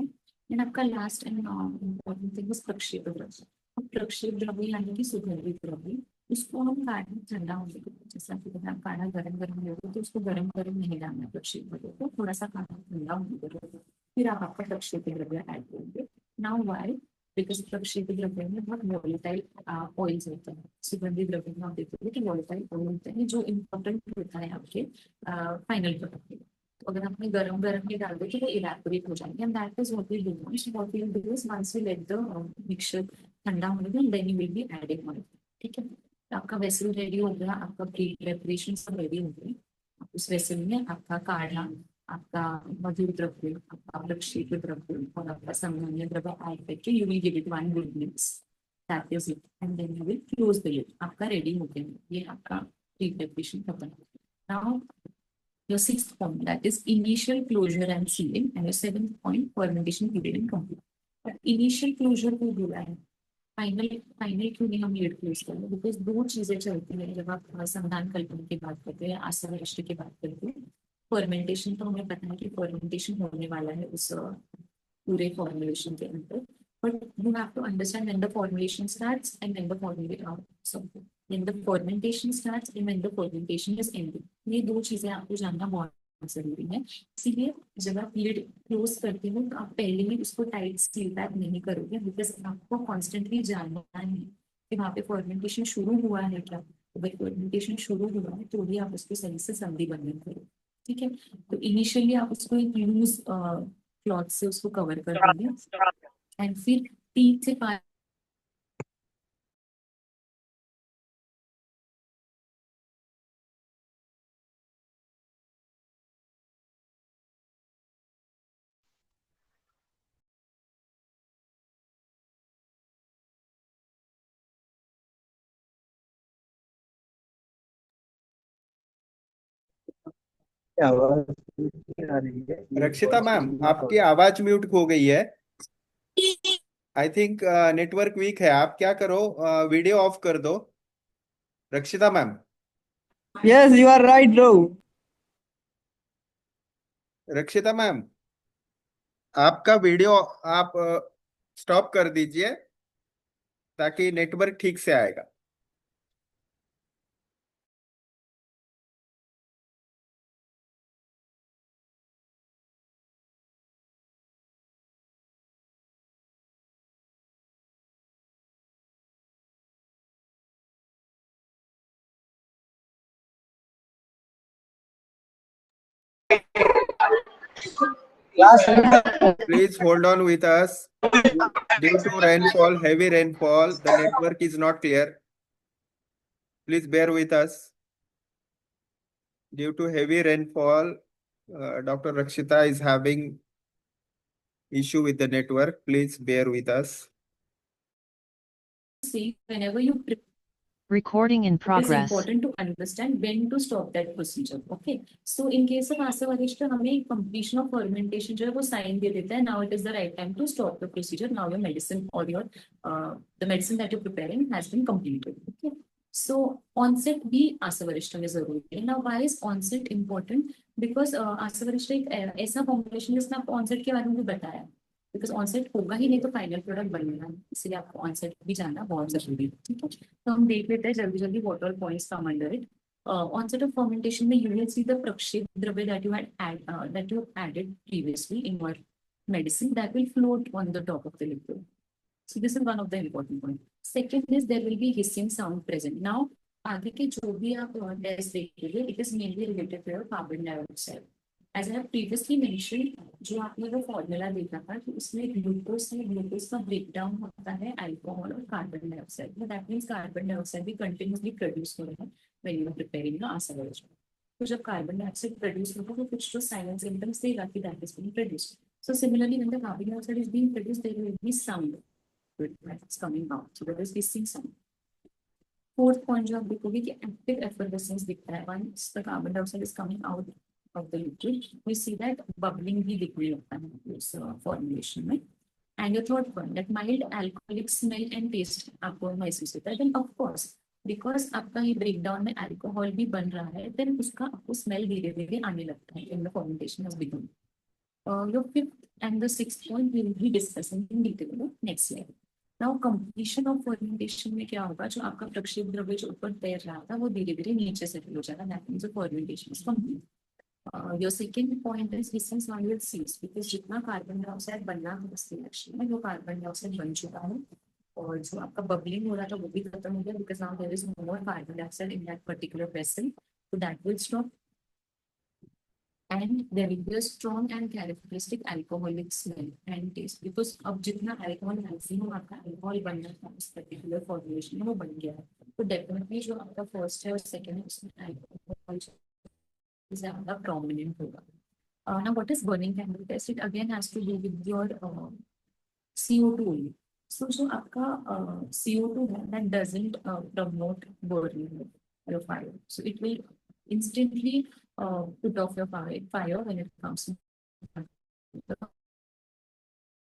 एंड आपका last and important thing is प्रक्षेप द्रव्य। अब प्रक्षेप द्रव्य यानी कि सुगंधित द्रव्य, उसको हम काढ़ा ठंडा होने को, जैसा कि अगर आप काढ़ा गर्म गर्म लोगे तो उसको गर्म गर्म नहीं डालना है प्रक्षेप द्रव्य को, थोड़ा सा काढ़ा ठंडा होने को, फिर आप आपका प्रक्षेप द्रव्य ऐड करेंगे। Now why? बिकॉज प्रक्षेप द्रव्य में बहुत वॉलेटाइल ऑयल्स होते हैं। सुगंधित द्रव्य में आप देखोगे कि वॉलेटाइल ऑयल होते हैं जो इम्पोर्टेंट होता है आपके फाइनल प्रोडक्ट में। तो अगर आपने गरम गरम में डाल दो तो वो इवेपोरेट हो जाएंगे, and that is what we do. What we do is once we let the mixture ठंडा होने दो, then you will be adding oil. ठीक है, तो आपका वेसल रेडी हो गया, आपका प्री प्रेपरेशन सब रेडी हो गई। उस वेसल में आपका काढ़ा, आपका मधुर द्रव्य, आपका प्रक्षेप द्रव्य और आपका संवहनीय द्रव्य ऐड करके you will give it one good mix, that is it, and then you will close the lid. आपका रेडी हो गया, ये आपका प्री प्रिपरेशन खत्म। Now your 6th point, that is initial closure and sealing, and your 7th point, fermentation period and complete. But initial closure को बोला है, final क्यों नहीं हम लिड क्लोज कर रहे? बिकॉज दो चीजें चलती है जब आप संधान कल्पना की बात करते हैं, आसवरिष्ट की बात करते हैं। फर्मेंटेशन तो हमें पता है कि फर्मेंटेशन होने वाला है उस पूरे फॉर्मुलेशन के अंदर, but you have to understand when the formulation starts and when the fermentation starts and when the fermentation is ending. ये दो चीजें आपको जानना बहुत जरूरी है। इसीलिए जब आप लिड क्लोज करते हो तो आप पहले ही उसको टाइट सील पैक नहीं करोगे, बिकॉज आपको कॉन्स्टेंटली जानना है कि वहाँ पे फर्मेंटेशन शुरू हुआ है क्या। अगर फर्मेंटेशन शुरू हुआ है तो भी आप उसको सही से संधि बंधन करो। ठीक है, तो इनिशियली आप उसको एक लूज क्लॉथ से उसको कवर कर देंगे, एंड फिर 3 से 5 आवाज नहीं आ रही है, ये रक्षिता voice मैम, mute हो आपकी आवाज म्यूट हो गई है। आई थिंक नेटवर्क वीक है, आप क्या करो, वीडियो ऑफ कर दो। रक्षिता ma'am, Yes, you are right, bro. रक्षिता मैम, आपका वीडियो आप स्टॉप कर दीजिए ताकि नेटवर्क ठीक से आएगा। Please hold on with us. Due to rainfall, heavy rainfall, the network is not clear. Please bear with us. Due to heavy rainfall, Dr. Rakshita is having issue with the network. Please bear with us. See, whenever you prepare, Recording in it is progress. important to understand when to stop that procedure. Okay. So in case of Asa Varishta, हमें completion of fermentation जो है वो sign दे देता है. Now it is the right time to stop the procedure. Now your medicine or your the medicine that you're preparing has been completed. Okay. So onset भी Asa Varishta में जरूरी है. Now why is onset important? Because Asa Varishta एक ऐसा formulation जिसने आपको onset के बारे में भी बताया. बिकॉज ऑनसेट होगा ही नहीं तो फाइनल प्रोडक्ट बनेगा, इसलिए आपको ऑनसेट भी जानना बहुत जरूरी है. ठीक है, तो हम देख लेते हैं जल्दी जल्दी what all points come under it. Onset of fermentation में यू विल सी द प्रक्षेप द्रव्य that you added previously in your medicine that will float on the top of the liquid. So this is one of the important points. Second is there will be hissing sound present. Now आगे के जो भी आप test देखिए, it is mainly related to carbon dioxide. As I have previously mentioned, जो आपने वो formula देखा था कि उसमें ग्लूकोज का ब्रेकडाउन होता है अल्कोहल और carbon dioxide. That means carbon dioxide भी कंटिन्यूसली प्रोड्यूस हो रहा है व्हेन यू आर प्रिपेयरिंग आसा वरिष्ठा. तो जब कार्बन डाइऑक्साइड प्रोड्यूस होगा तो कुछ तो साइलेंस सिम्टम्स देगा कि that is being produced. So similarly when the carbon dioxide is being produced there will be sound that's coming out. So there is hissing sound. Fourth point जो आप देखोगे कि एक्टिव एफर्वेसेंस दिखता है once the carbon dioxide is coming out of the liquid. We see that bubbling भी दिखने लगता है इस formulation में. And your third point, that mild alcoholic smell and taste आपको महसूस होता है. Then of course, because आपका ये breakdown में alcohol भी बन रहा है, then उसका आपको smell धीरे धीरे आने लगता है in the fermentation has begun. Your fifth and the sixth point we will be discussing in detail next slide. Now completion of fermentation में क्या होगा, जो आपका प्रक्षेप द्रव्य जो ऊपर तैर रहा था वो धीरे धीरे नीचे सेटल हो जाएगा. That means the fermentation is complete. Your second point is hissing sound will cease because जितना कार्बन डाइऑक्साइड बनना है उस रिएक्शन में वो कार्बन डाइऑक्साइड बन चुका है और जो आपका बबलिंग हो रहा था वो भी खत्म हो गया because now there is no more carbon dioxide in that particular vessel, so that will stop. And there will be a strong and characteristic alcoholic smell and taste because अब जितना alcohol maximum आपका alcohol बनना था उस particular formulation में वो बन गया है. तो definitely जो आपका first है और second है उसमें alcohol ज़्यादा prominent होगा. Now what is burning candle test? It again has to do with your CO2 only. So जो आपका CO2 है that doesn't promote burning your fire. So it will instantly put off your fire when it comes to.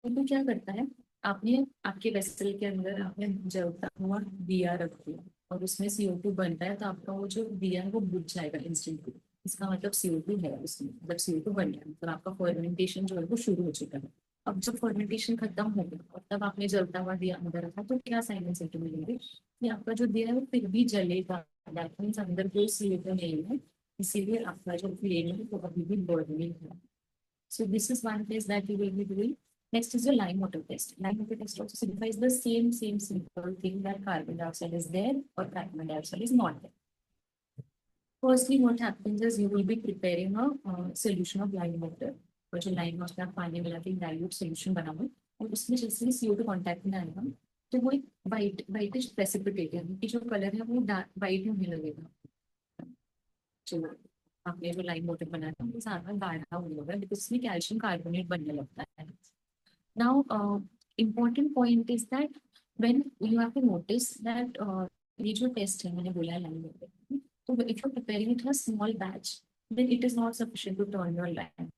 तो क्या करता है, आपने आपके vessel के अंदर आपने जलता हुआ दिया रख दिया और उसमें CO2 बनता है तो आपका वो जो दिया है वो बुझ जाएगा इंस्टेंटली. इसका मतलब CO2 है उसमें, मतलब CO2 बन गया मतलब आपका फर्मेंटेशन जो है वो शुरू हो चुका है. अब जब फर्मेंटेशन खत्म हो गया और तब आपने जलता हुआ दिया अंदर रखा तो क्या साइन एंड सिम्टम मिलेंगे कि आपका जो दिया है वो फिर भी जलेगा. दैट मींस अंदर कोई CO2 नहीं है, इसीलिए आपका जो फ्लेम है वो अभी भी बर्निंग है. So this is one test that we will be doing. Next is the lime water test. Lime water test also signifies the same simple thing that carbon dioxide is there or carbon dioxide is not there. Firstly, what happens is you will be preparing a solution of lime water. और जो lime water आप पानी मिला के dilute solution बनाओ और उसमें जैसे ही CO2 contact में आएगा तो वो एक whitish precipitate है कि जो कलर है वो white में लगेगा. जो आपने जो lime water बनाया था वो ज़्यादा गाढ़ा हो जाएगा बिकॉज उसमें कैल्शियम कार्बोनेट बनने लगता है. Now, important point is that when you have to notice that ये जो test है मैंने बोला है lime water, तो if you're preparing it in a small batch, then it is not sufficient to turn your lime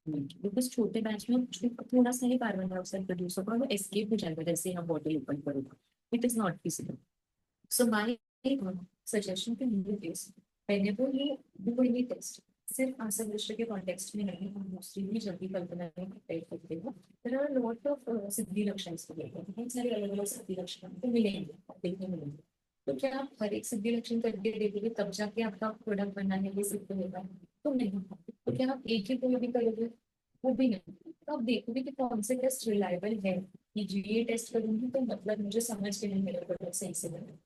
because छोटे batch में थोड़ा सा ही कार्बन डाइऑक्साइड प्रोड्यूस होगा वो escape हो जाएगा जैसे आप बॉटल ओपन करोगे. It is not feasible. So my suggestion to you is whenever you do any test, सिर्फ आसा वरिष्ठा के कॉन्टेक्स्ट में नहीं, हम दूसरी भी जल्दी कल्पना में प्रिपेयर करते हैं. देयर आर लॉट ऑफ सिद्धि लक्षण इसको बोलते हैं. बहुत सारे अलग अलग सिद्धि लक्षण आपको मिलेंगे, देखने मिलेंगे. तो क्या आप हर एक सिद्धि लक्षण करके देखोगे तब जाके आपका प्रोडक्ट बनाने के लिए सिद्ध होगा? तो नहीं. तो क्या आप एक ही कोई भी करोगे? वो भी नहीं. तो आप देखोगे कि कौन से टेस्ट रिलायबल है कि ये टेस्ट करूंगी तो मतलब मुझे समझ के नहीं मेरा प्रोडक्ट सही से बने.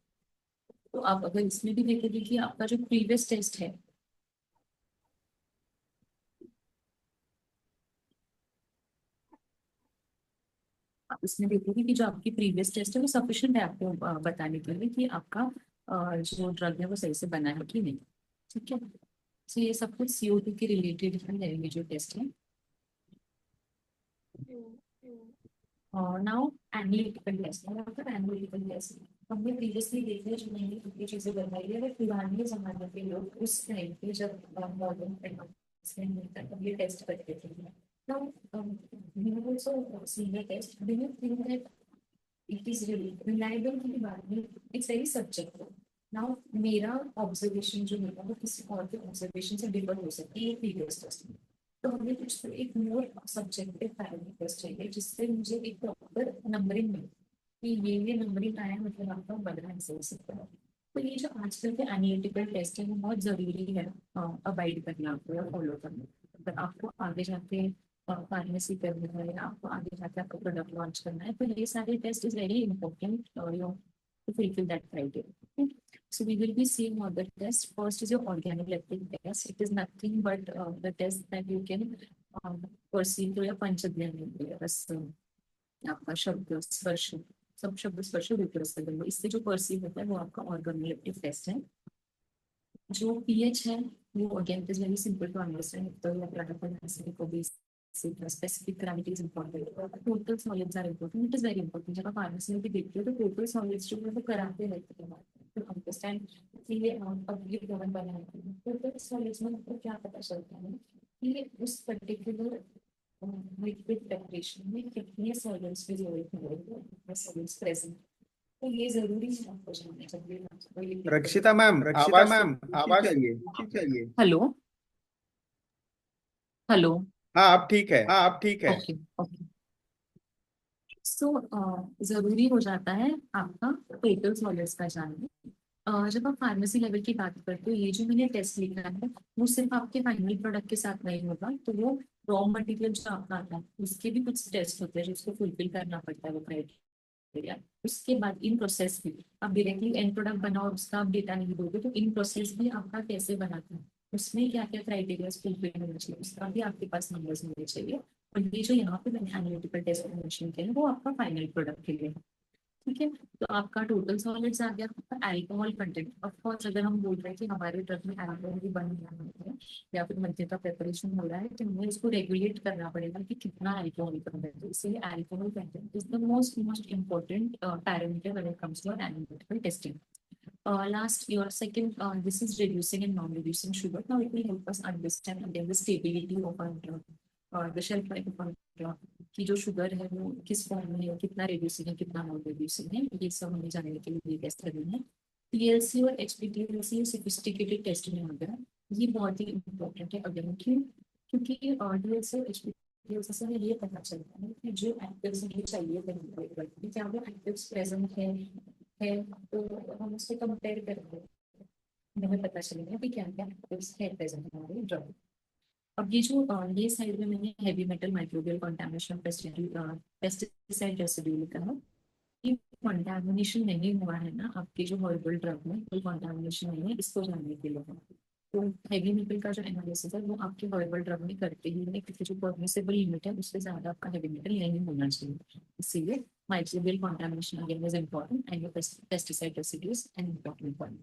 तो आप अगर इसमें भी देखोगे कि आपका जो प्रीवियस टेस्ट है आप इसमें देखोगे कि जो आपकी प्रीवियस टेस्ट है वो सफिशिएंट है आपको बताने के लिए कि आपका जो ड्रग है वो सही से बना है कि नहीं। ठीक है, तो ये सब कुछ CO2 के रिलेटेड है ये जो टेस्ट है। और now analytical test analytical test हमने प्रीवियसली देखे जो नई नई चीजें बनाई है, वो पुराने जमाने के लोग उस टाइम पे जब मॉडर्न तब ये टेस्ट करते थे। Now, we have also seen the test. Do you think that it is really reliable की बात में? It's very subjective. Now, मेरा ऑब्जर्वेशन जो होगा वो किसी और के ऑब्जर्वेशन से डिफर हो सकती है प्रीवियस टेस्ट में। तो हमें कुछ एक मोर सब्जेक्टिव पैरामीटर्स चाहिए जिससे मुझे एक प्रॉपर नंबरिंग मिले कि ये नंबरिंग आया मतलब आपका बदला है सही से। तो ये जो आजकल के एनालिटिकल टेस्ट है वो बहुत जरूरी है अबाइड करना आपको या फॉलो करना। अगर आपको आगे जाके फार्मेसी करना है या आपको आगे जाके आपका प्रोडक्ट लॉन्च करना है, तो ये सारे test is very important to fulfill that criteria. Okay. So we will be seeing all the tests. First is your organoleptic test. It is nothing but the test that you can perceive through your पंचज्ञानेंद्रिय रस, आपका शब्द स्पर्श, सब शब्द स्पर्श रूप रस गंध, इससे जो परसीव होता है वो आपका ऑर्गेनोलेप्टिक टेस्ट है। जो pH है वो again it is very simple to understand, तो या प्रोडक्ट को भी specific gravity is important, total solids are important, it is very important। जब आप फार्मेसी में भी देखते हो तो टोटल सॉलिड्स जो है वो कराते रहते हैं तो अंडरस्टैंड कि ये अब ये गवर्न बना है। टोटल सॉलिड्स में आपको क्या पता चलता है कि उस पर्टिकुलर लिक्विड प्रिपरेशन में कितने सॉलिड्स की जरूरत है, सॉलिड्स प्रेजेंट। तो ये जरूरी है आपको जानना चाहिए। रक्षिता मैम, आवाज चाहिए। हेलो हेलो, हाँ आप ठीक है। Okay okay. सो जरूरी हो जाता है आपका टोटल सॉलिड्स का जानना। जब आप फार्मेसी लेवल की बात करते हो, ये जो मैंने टेस्ट लिखा है वो सिर्फ आपके फाइनल प्रोडक्ट के साथ नहीं होगा, तो वो रॉ मटेरियल जो आपका आता है उसके भी कुछ टेस्ट होते हैं जिसको फुलफिल करना पड़ता है वो क्राइटेरिया। उसके बाद इन प्रोसेस भी आप डायरेक्टली एंड प्रोडक्ट बनाओ उसका आप डेटा नहीं दोगे, तो इन प्रोसेस भी आपका कैसे बनाता है, उसमें क्या क्या क्राइटेरिया फुलफिल होना चाहिए, उसका भी आपके पास नंबर्स होने चाहिए। और ये जो यहाँ पे मैंने एनालिटिकल टेस्ट मेंशन किया है वो आपका फाइनल प्रोडक्ट के लिए है। ठीक है, तो आपका टोटल सॉलिड्स आ गया, आपका अल्कोहल कंटेंट। ऑफ कोर्स अगर हम बोल रहे हैं कि हमारे ड्रग में अल्कोहल भी बन रहा है या फिर मद्य का प्रिपरेशन हो रहा है, तो हमें इसको रेगुलेट करना पड़ेगा कि कितना अल्कोहल कंटेंट है। इसलिए alcohol content is the most important parameter when it comes to analytical testing. Last, your second, this is reducing and non-reducing sugar. Now it will help us understand again the stability of our drug, the shelf life of our drug, कि जो sugar है वो किस form में है, कितना reducing है, कितना नॉन रिड्यूसिंग है, ये सब हमें जानने के लिए टेस्ट करना है। PLC और HPLC सोफिस्टिकेटेड टेस्ट में होता है, ये बहुत ही इम्पोर्टेंट है। अगेन क्यों? क्योंकि DLC और HPLC से हमें ये पता चलता है कि जो एक्टिव्स हमें चाहिए क्या वो एक्टिव्स प्रेजेंट है, तो हम उससे कंपेयर करते हैं, हमें पता चलेगा कि क्या क्या एक्टिव्स है प्रेजेंट हमारे ड्रग। अब ये जो ये साइड में मैंने heavy metal microbial contamination pesticide residue लिखा है, ये कंटामिनेशन नहीं हुआ है ना आपके जो हॉर्बल ड्रग में, कोई कंटामिनेशन नहीं है, इसको जानने के लिए। तो हैवी मेटल का जो एनालिसिस है वो आपके हॉर्बल ड्रग में करते ही है, क्योंकि जो परमिसिबल लिमिट है उससे ज्यादा आपका हैवी मेटल नहीं होना चाहिए। इसीलिए microbial contamination again is important and pesticide residues and important point.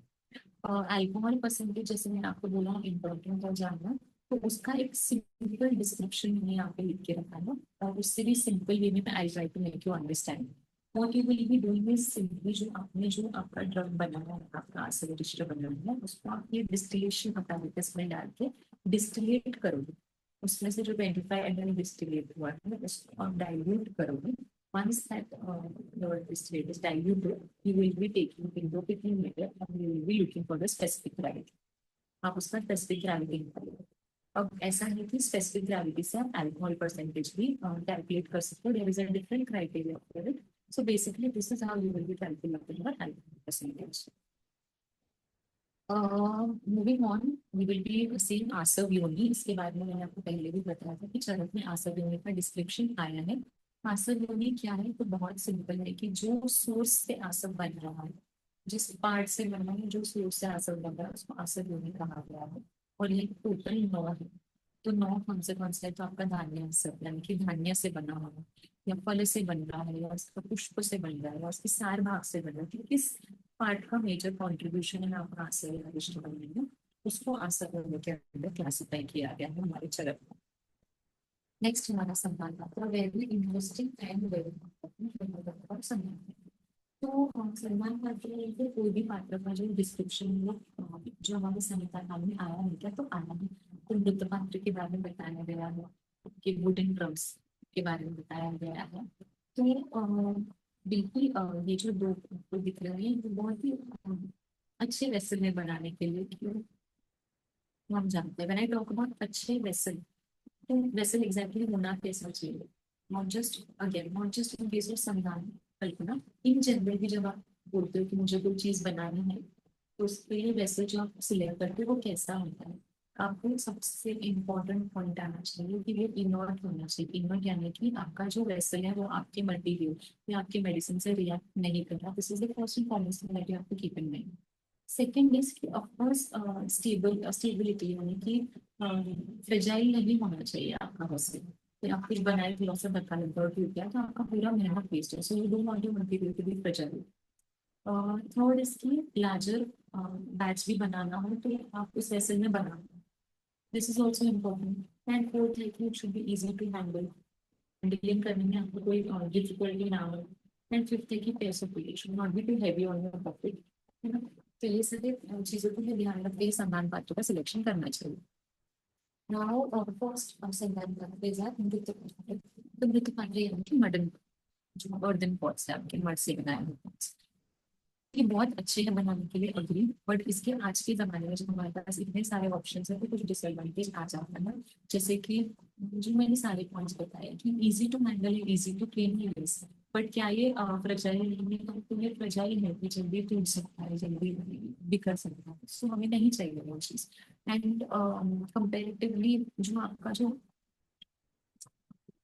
Alcohol percentage जैसे मैंने आपको बोला इम्पोर्टेंट है जानना, तो उसका एक सिंपल डिस्क्रिप्शन मैंने यहाँ पे लिख के रखा है, और उससे भी सिंपल वे में I try to make you understand. What you will be doing is simply जो आपका ड्रग बनाया है, आपका रजिस्टर बनाया है, उसको आप ये डिस्टिलेशन apparatus में डाल के डिस्टिलेट करोगे। उसमें से जो 25 ml डिस्टिलेट हुआ है उसको आप डाइल्यूट करोगे। Once that your distillate is diluted, you will be taking into picking meter and you will be looking for the specific gravity. आप उसका स्पेसिफिक ग्रेविटी निकालोगे। अब ऐसा है कि स्पेसिफिक ग्रेविटी से आप अल्कोहल परसेंटेज भी कैलकुलेट कर सकते हो। There is a different criteria for it, so basically this is how you will be calculating your alcohol percentage. Moving on, we will be seeing asava yoni. इसके बारे में मैंने आपको पहले भी बताया था कि चरक में आसव योनि का डिस्क्रिप्शन आया है। आसव योनि क्या है? तो बहुत सिंपल है कि जो सोर्स से आसव बन रहा है, जिस पार्ट से बना है, जो सोर्स से आसव बन रहा है उसको आसव योनि कहा गया है। और ये टोटल 9 है, तो 9 कौन से है, तो आपका धान्य यानी कि धान्य से बना हुआ या फल से बन रहा है या उसका पुष्प से बन रहा है या उसके सार भाग से बन रहा है, कि किस पार्ट का मेजर कॉन्ट्रीब्यूशन है आपका आश्रय अरिष्ट बनने में, उसको आश्रय के अंदर क्लासिफाई किया गया है हमारे चरण में। नेक्स्ट हमारा सम्मान पात्र, वेरी इंटरेस्टिंग एंड वेरी सम्मान। तो सम्मान पात्र के कोई भी पात्र का जो डिस्क्रिप्शन जो हमारे संहिता काल में आया है क्या, तो आया है। तो मृत पात्र के बारे में बताया गया है, कि वुडन ड्रम्स के बारे में बताया गया है। तो बिल्कुल ये जो दो दिख रहे हैं वो बहुत ही अच्छे वेसल में बनाने के लिए, क्यों हम जानते हैं, व्हेन आई टॉक अबाउट अच्छे वेसल, तो वेसल एग्जैक्टली होना कैसा चाहिए, not just in case of Sandhan Kalpana, in general भी जब आप बोलते हो कि मुझे कोई चीज बनानी है, तो उसके लिए वेसल जो आप सिलेक्ट करते हो वो कैसा होता है। आपको सबसे इम्पोर्टेंट पॉइंट आना चाहिए कि वो इनर्ट होना चाहिए। इनर्ट यानी कि आपका जो वेसल है वो आपके मटेरियल या आपके मेडिसिन से रिएक्ट नहीं कर रहा। This is the first and foremost thing that you have to keep in mind. Second is कि ऑफकोर्स स्टेबिलिटी, यानी कि फ्रेजाइल नहीं होना चाहिए आपका वेसल। फिर आप कुछ बनाए फिर धक्का लग गया तो आपका पूरा मेहनत वेस्ट है। So you don't want your material to be fragile. Third इसकी लार्जर बैच भी बनाना हो तो आप उस वेसल में बनाना, this is also important. And fourth है कि it should be easy to handling करने में आपको कोई डिफिकल्टी ना हो। एंड फिफ्थ है कि पैसों के लिए should not be too heavy on your pocket, है ना। तो ये सारे चीजों को ध्यान रखते सम्मान पात्रों का सिलेक्शन करना चाहिए। नाउ फर्स्ट सम्मान पात्र इज मृत पात्र। तो मृत पात्र यानी कि मर्डन, जो अर्दन पॉट्स है आपके मर्द से बनाए हुए पॉट्स, ये बहुत अच्छे हैं बनाने के लिए, अग्री। बट इसके आज के जमाने में जब हमारे पास इतने सारे ऑप्शंस हैं तो कुछ डिसएडवांटेज आ जाता है ना। जैसे कि जो मैंने सारे पॉइंट्स बताए कि इजी टू हैंडल है, इजी टू क्लीन है, बट क्या ये फ्रेजाइल नहीं है, तो ये फ्रेजाइल है कि जल्दी टूट सकता है, जल्दी बिखर सकता है, सो हमें नहीं चाहिए वो चीज। एंड कंपेरेटिवली जो आपका जो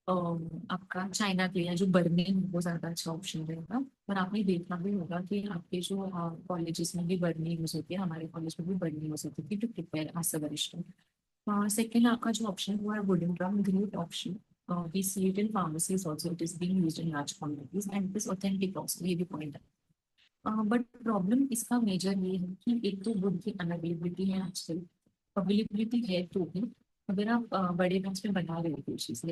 आपका चाइना के या जो बर्नी है वो ज्यादा अच्छा ऑप्शन रहेगा। और आपने देखा भी होगा कि आपके जो कॉलेजेस में भी बर्नी यूज होती है, हमारे कॉलेज में भी बर्नी यूज होती है टू प्रिपेयर आसवरिष्ठ। सेकेंड आपका जो ऑप्शन हुआ है wooden drum, great option. we see it in pharmacies also, it is being used in large quantities and it is authentic also, ये भी पॉइंट है। बट प्रॉब्लम इसका मेजर ये है कि एक तो वुड की अनअवेलेबिलिटी है आजकल, अवेलेबिलिटी है तो भी अगर आप बड़े बैच में बना रहे हो कोई चीज,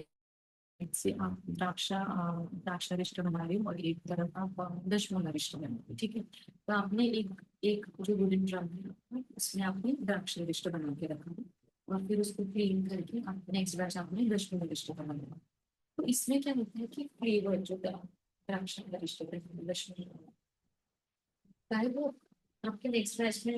से आप द्राक्षारिष्ट बना रहे हो और एक तरफ आप दशमूलारिष्ट बना रहे हो, ठीक है। तो आपने एक जो वुडन ड्रम है उसमें आपने द्राक्षारिष्ट बना के रखा है और फिर उसको क्लीन करके आप नेक्स्ट बैच आपने दशमूलारिष्ट बना लिया। तो इसमें क्या होता है कि फ्लेवर जो द्राक्षारिष्ट दशमूल चाहे वो आपके नेक्स्ट बैच में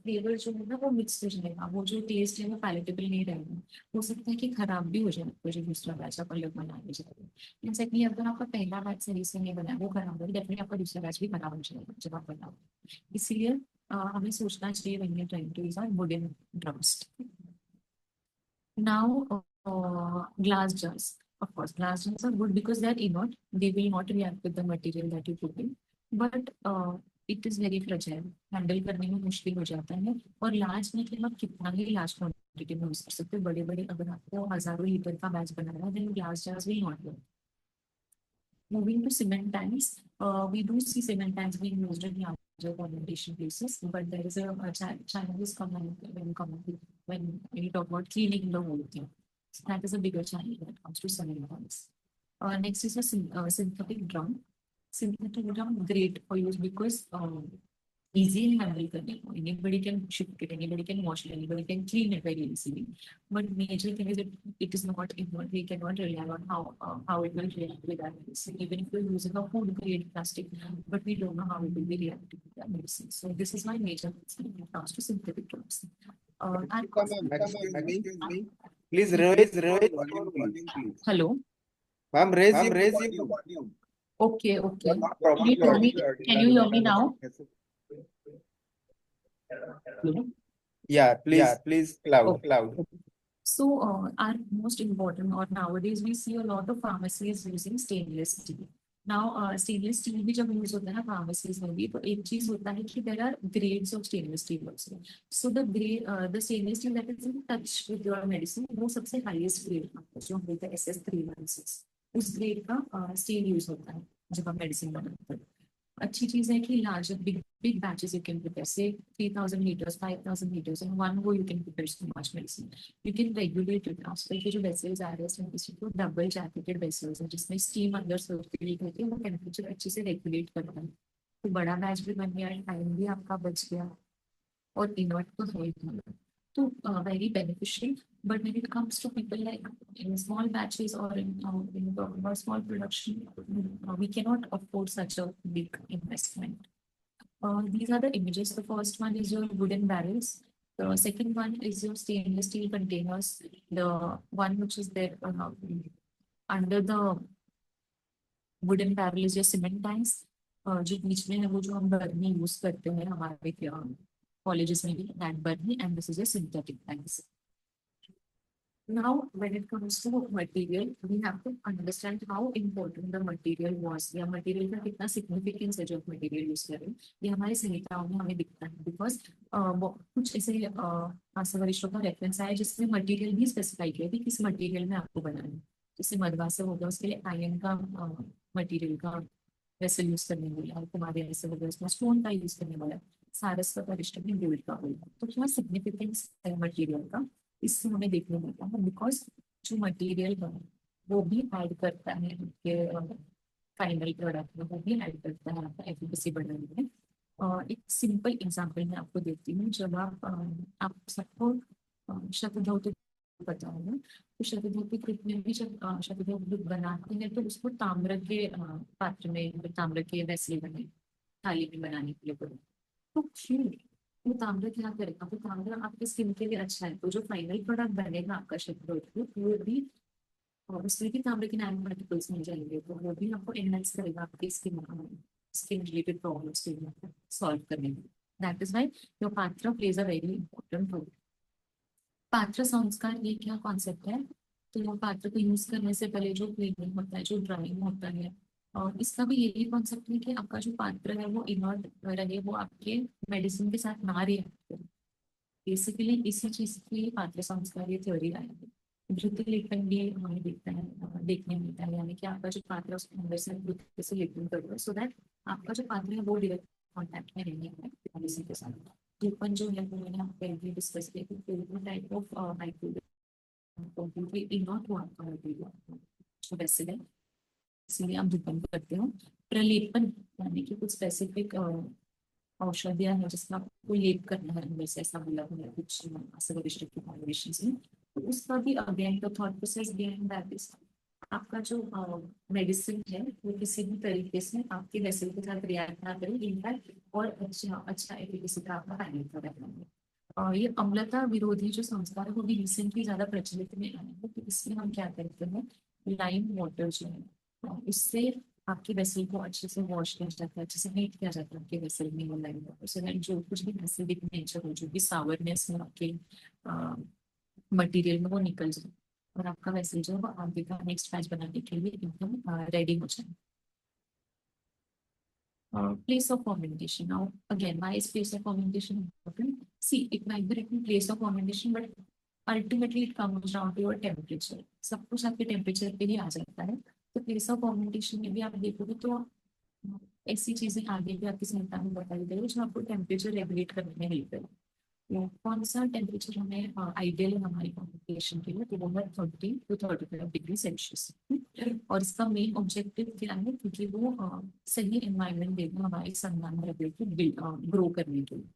फ्लेवर जो है ना वो मिक्स हो जाएगा, वो जो टेस्ट है वो पैलेटेबल नहीं रहेगा। हो सकता है कि खराब भी हो जाए आपको जो दूसरा बैच आप अलग बना लीजिए। एक्जैक्टली अगर आपका पहला बैच सही से नहीं बना वो खराब हो, डेफिनेटली आपका दूसरा बैच भी खराब हो जाएगा जब आप बनाओ। इसीलिए हमें सोचना चाहिए when you trying to use wooden drums. Now glass jars, of course glass jars are good because they are inert, they will not react with the material that you put in, but it is very fragile, handle करने में मुश्किल हो जाता है। और large में कि आप कितना ही लार्ज क्वांटिटी में यूज कर सकते हो, बड़े बड़े अगर आपको हजारों लीटर का बैच बनाना है then glass jars will not work. Moving to cement tanks, we do see cement tanks being used in larger fermentation places, but there is a challenge when we talk about cleaning the whole thing. So that is a bigger challenge when it comes to cement tanks. Next is a synthetic drum. Synthetic drum great for use because easy in handle करने को, anybody can shift it, anybody can wash it, anybody can clean it very easily. But major thing is that it is not inert, we cannot rely on how it will react with our medicine. Even if we're using a food grade plastic, but we don't know how it will be reacting with our medicine. So this is my major concern when it comes to synthetic drugs. Excuse me. Please raise volume, please. Hello. Ma'am, raise your volume. Okay. Can you hear me? Can you hear me now? Yeah, please loud. So our most important, or nowadays we see a lot of pharmacies using stainless steel. Now stainless steel भी जब use होता है ना pharmacies में भी, तो एक चीज होता है कि there are grades of stainless steel also. So the stainless steel that is in touch with your medicine, वो सबसे हाईएस्ट ग्रेड का जो होता है SS316, उस ग्रेड का स्टील यूज होता है जब आप मेडिसिन बनाते हैं. अच्छी चीज है कि larger big batches you can prepare, say 3000 liters, 5000 liters in one go you can prepare so much medicine. You can regulate it. आजकल के जो वेसल्स आ रहे हैं किसी को डबल जैकेटेड वेसल्स हैं जिसमें स्टीम अंदर सर्कुलेट होती है, वो टेम्परेचर अच्छे से रेगुलेट करता है. तो बड़ा बैच भी बन गया, टाइम भी आपका बच गया और इनवर्ट तो है ही. तो very beneficial. But when it comes to people like in small batches or in small production, we cannot afford such a big investment. These are the images. The first one is your wooden barrels. The second one is your stainless steel containers. The one which is there under the wooden barrel is your cement tanks. जो बीच में है वो जो हम बर्नी use करते हैं हमारे colleges में भी, that burning, and this is a synthetic tanks. Now, when it comes to material, we have to understand how important the material was. या material का कितना significance है जो material यूज करें, ये हमारे संहिताओं में हमें दिखता है. Because कुछ ऐसे वरिष्ठों का रेफरेंस आया जिसमें मटेरियल भी स्पेसिफाई किया कि किस मटेरियल में आपको बनाना है. जैसे मधवा से होगा उसके लिए आयरन का मटेरियल का वेसल यूज करने वाला है, तुम्हारे ऐसे होगा उसमें स्टोन का यूज करने वाला है, सारस्वत वरिष्ठ में गोल्ड का होगा. तो क्या सिग्निफिकेंस है मटेरियल का, इससे हमें देखने मिलता है. बिकॉज जो मटेरियल है वो भी ऐड करता है आपके फाइनल प्रोडक्ट में, वो भी ऐड करता है आपका एफिकेसी बढ़ाने में. एक सिंपल एग्जांपल मैं आपको देती हूँ. जब आप सबको शतधौत पता होगा, तो शतधौत कृत में भी जब शतधौत बनाते हैं तो उसको ताम्र के पात्र में, ताम्र के वैसे बने थाली में बनाने के लिए बोलते. तो क्यों वो ताम्र क्या करेगा, तो ताम्र आपके स्किन के लिए अच्छा है. तो जो फाइनल प्रोडक्ट बनेगा आपका शतधौत वो भी उसमें भी ताम्र के नैनो पार्टिकल्स मिल जाएंगे, तो वो भी आपको एनहांस करेगा आपकी स्किन रिलेटेड प्रॉब्लम्स को सॉल्व करने में. That is why your patra plays a very important role. पात्र संस्कार ये क्या कॉन्सेप्ट है, तो यह पात्र को यूज करने से पहले जो क्लीनिंग होता है, जो ड्राइंग होता है, और इसका भी यही कॉन्सेप्ट है कि आपका जो पात्र है वो इनर्ट रहे, वो आपके मेडिसिन के साथ ना रिएक्ट करे. बेसिकली इसी चीज की पात्र संस्कार ये थ्योरी आई है. वृत्ति लेखन भी हमें देखने मिलता है, यानी कि आपका जो पात्र है उसके अंदर से वृत्ति से लेखन करो, सो दैट आपका जो पात्र है वो डायरेक्ट कॉन्टैक्ट में नहीं है मेडिसिन के साथ. लेपन जो है वो मैंने आपको पहले डिस्कस किया कि टाइप ऑफ कंप्लीटली इनॉट हुआ आपका मटेरियल जो वैसे है, इसलिए आप डिपेंड करते हो. प्रलेपन यानी कि कुछ स्पेसिफिक औषधियां है जिसका आपको लेप करना है अंदर से, ऐसा बोला हुआ है कुछ असवरिष्ठ की फॉर्मुलेशंस में. तो उसका भी again the thought process behind that is आपका जो मेडिसिन है वो किसी भी तरीके से आपके वेसल के साथ रिएक्ट ना करे, इनफैक्ट और अच्छा एफिकेसी का आपका फाइनल प्रोडक्ट बने. ये अम्लता विरोधी जो संस्कार है वो भी रिसेंटली ज्यादा प्रचलित में आया है. तो इसमें हम क्या करते हैं, लाइम वाटर जो है उससे आपके वेसल को अच्छे से वॉश किया जाता है, अच्छे से हीट किया जाता है आपके वेसल में वो लाइम वाटर से, जो कुछ भी एसिडिक नेचर हो, जो भी सावरनेस हो आपके मटेरियल में वो निकल जाए और आपका वेसल जो है वो आगे का नेक्स्ट बैच बनाने के लिए एकदम रेडी हो जाए. Place of fermentation. Now, again, why is place of fermentation important? See, it might be written place of fermentation, but ultimately it comes down to your temperature. सब कुछ आपके टेम्परेचर पे ही आ जाता है. तो प्लेस ऑफ फर्मेंटेशन में भी आप देखोगे तो ऐसी चीजें आगे भी आपकी संहिता में बताई गई जो आपको टेम्परेचर रेगुलेट करने में हेल्प करें. कौन सा टेम्परेचर हमें आइडियल है हमारी फर्मेंटेशन के लिए, तो वो है 30 to 35 डिग्री सेल्सियस. और इसका मेन ऑब्जेक्टिव क्या है, क्योंकि वो सही एनवायरनमेंट देगा हमारे संतान को ग्रो करने के लिए.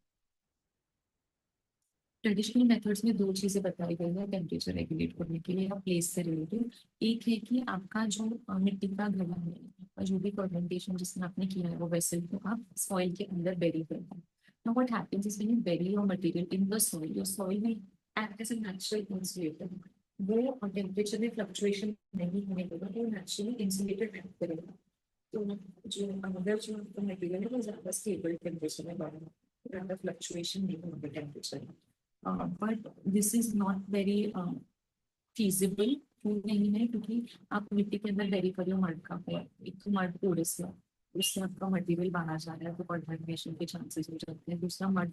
ट्रेडिशनल मेथड्स में दो चीजें बताई गई है टेम्परेचर रेगुलेट करने के लिए या प्लेस से रिलेटेड. एक है कि आपका जो मिट्टी का घड़ा है, आपका जो भी फर्मेंटेशन जिसमें आपने किया है वो वेसल को आप सॉइल के अंदर बेरी करते हैं. Now what happens is when you bury your material in the soil, your soil will act as a natural insulator. वो टेम्परेचर में फ्लक्चुएशन नहीं होने देगा, वो नेचुरली इंसुलेटेड एक्ट करेगा. तो जो अंदर जो मटेरियल है वो ज्यादा स्टेबल टेम्परेचर में बढ़ेगा, ज्यादा फ्लक्चुएशन नहीं होगा temperature. But this is not very feasible food नहीं है, क्योंकि आप मिट्टी के अंदर डायरी करियो मड का है, एक तो मड कोड़स है, उससे आपका मटेरियल बाहर जा रहा है तो कंटामिनेशन के चांसेस हो जाते हैं। दूसरा मड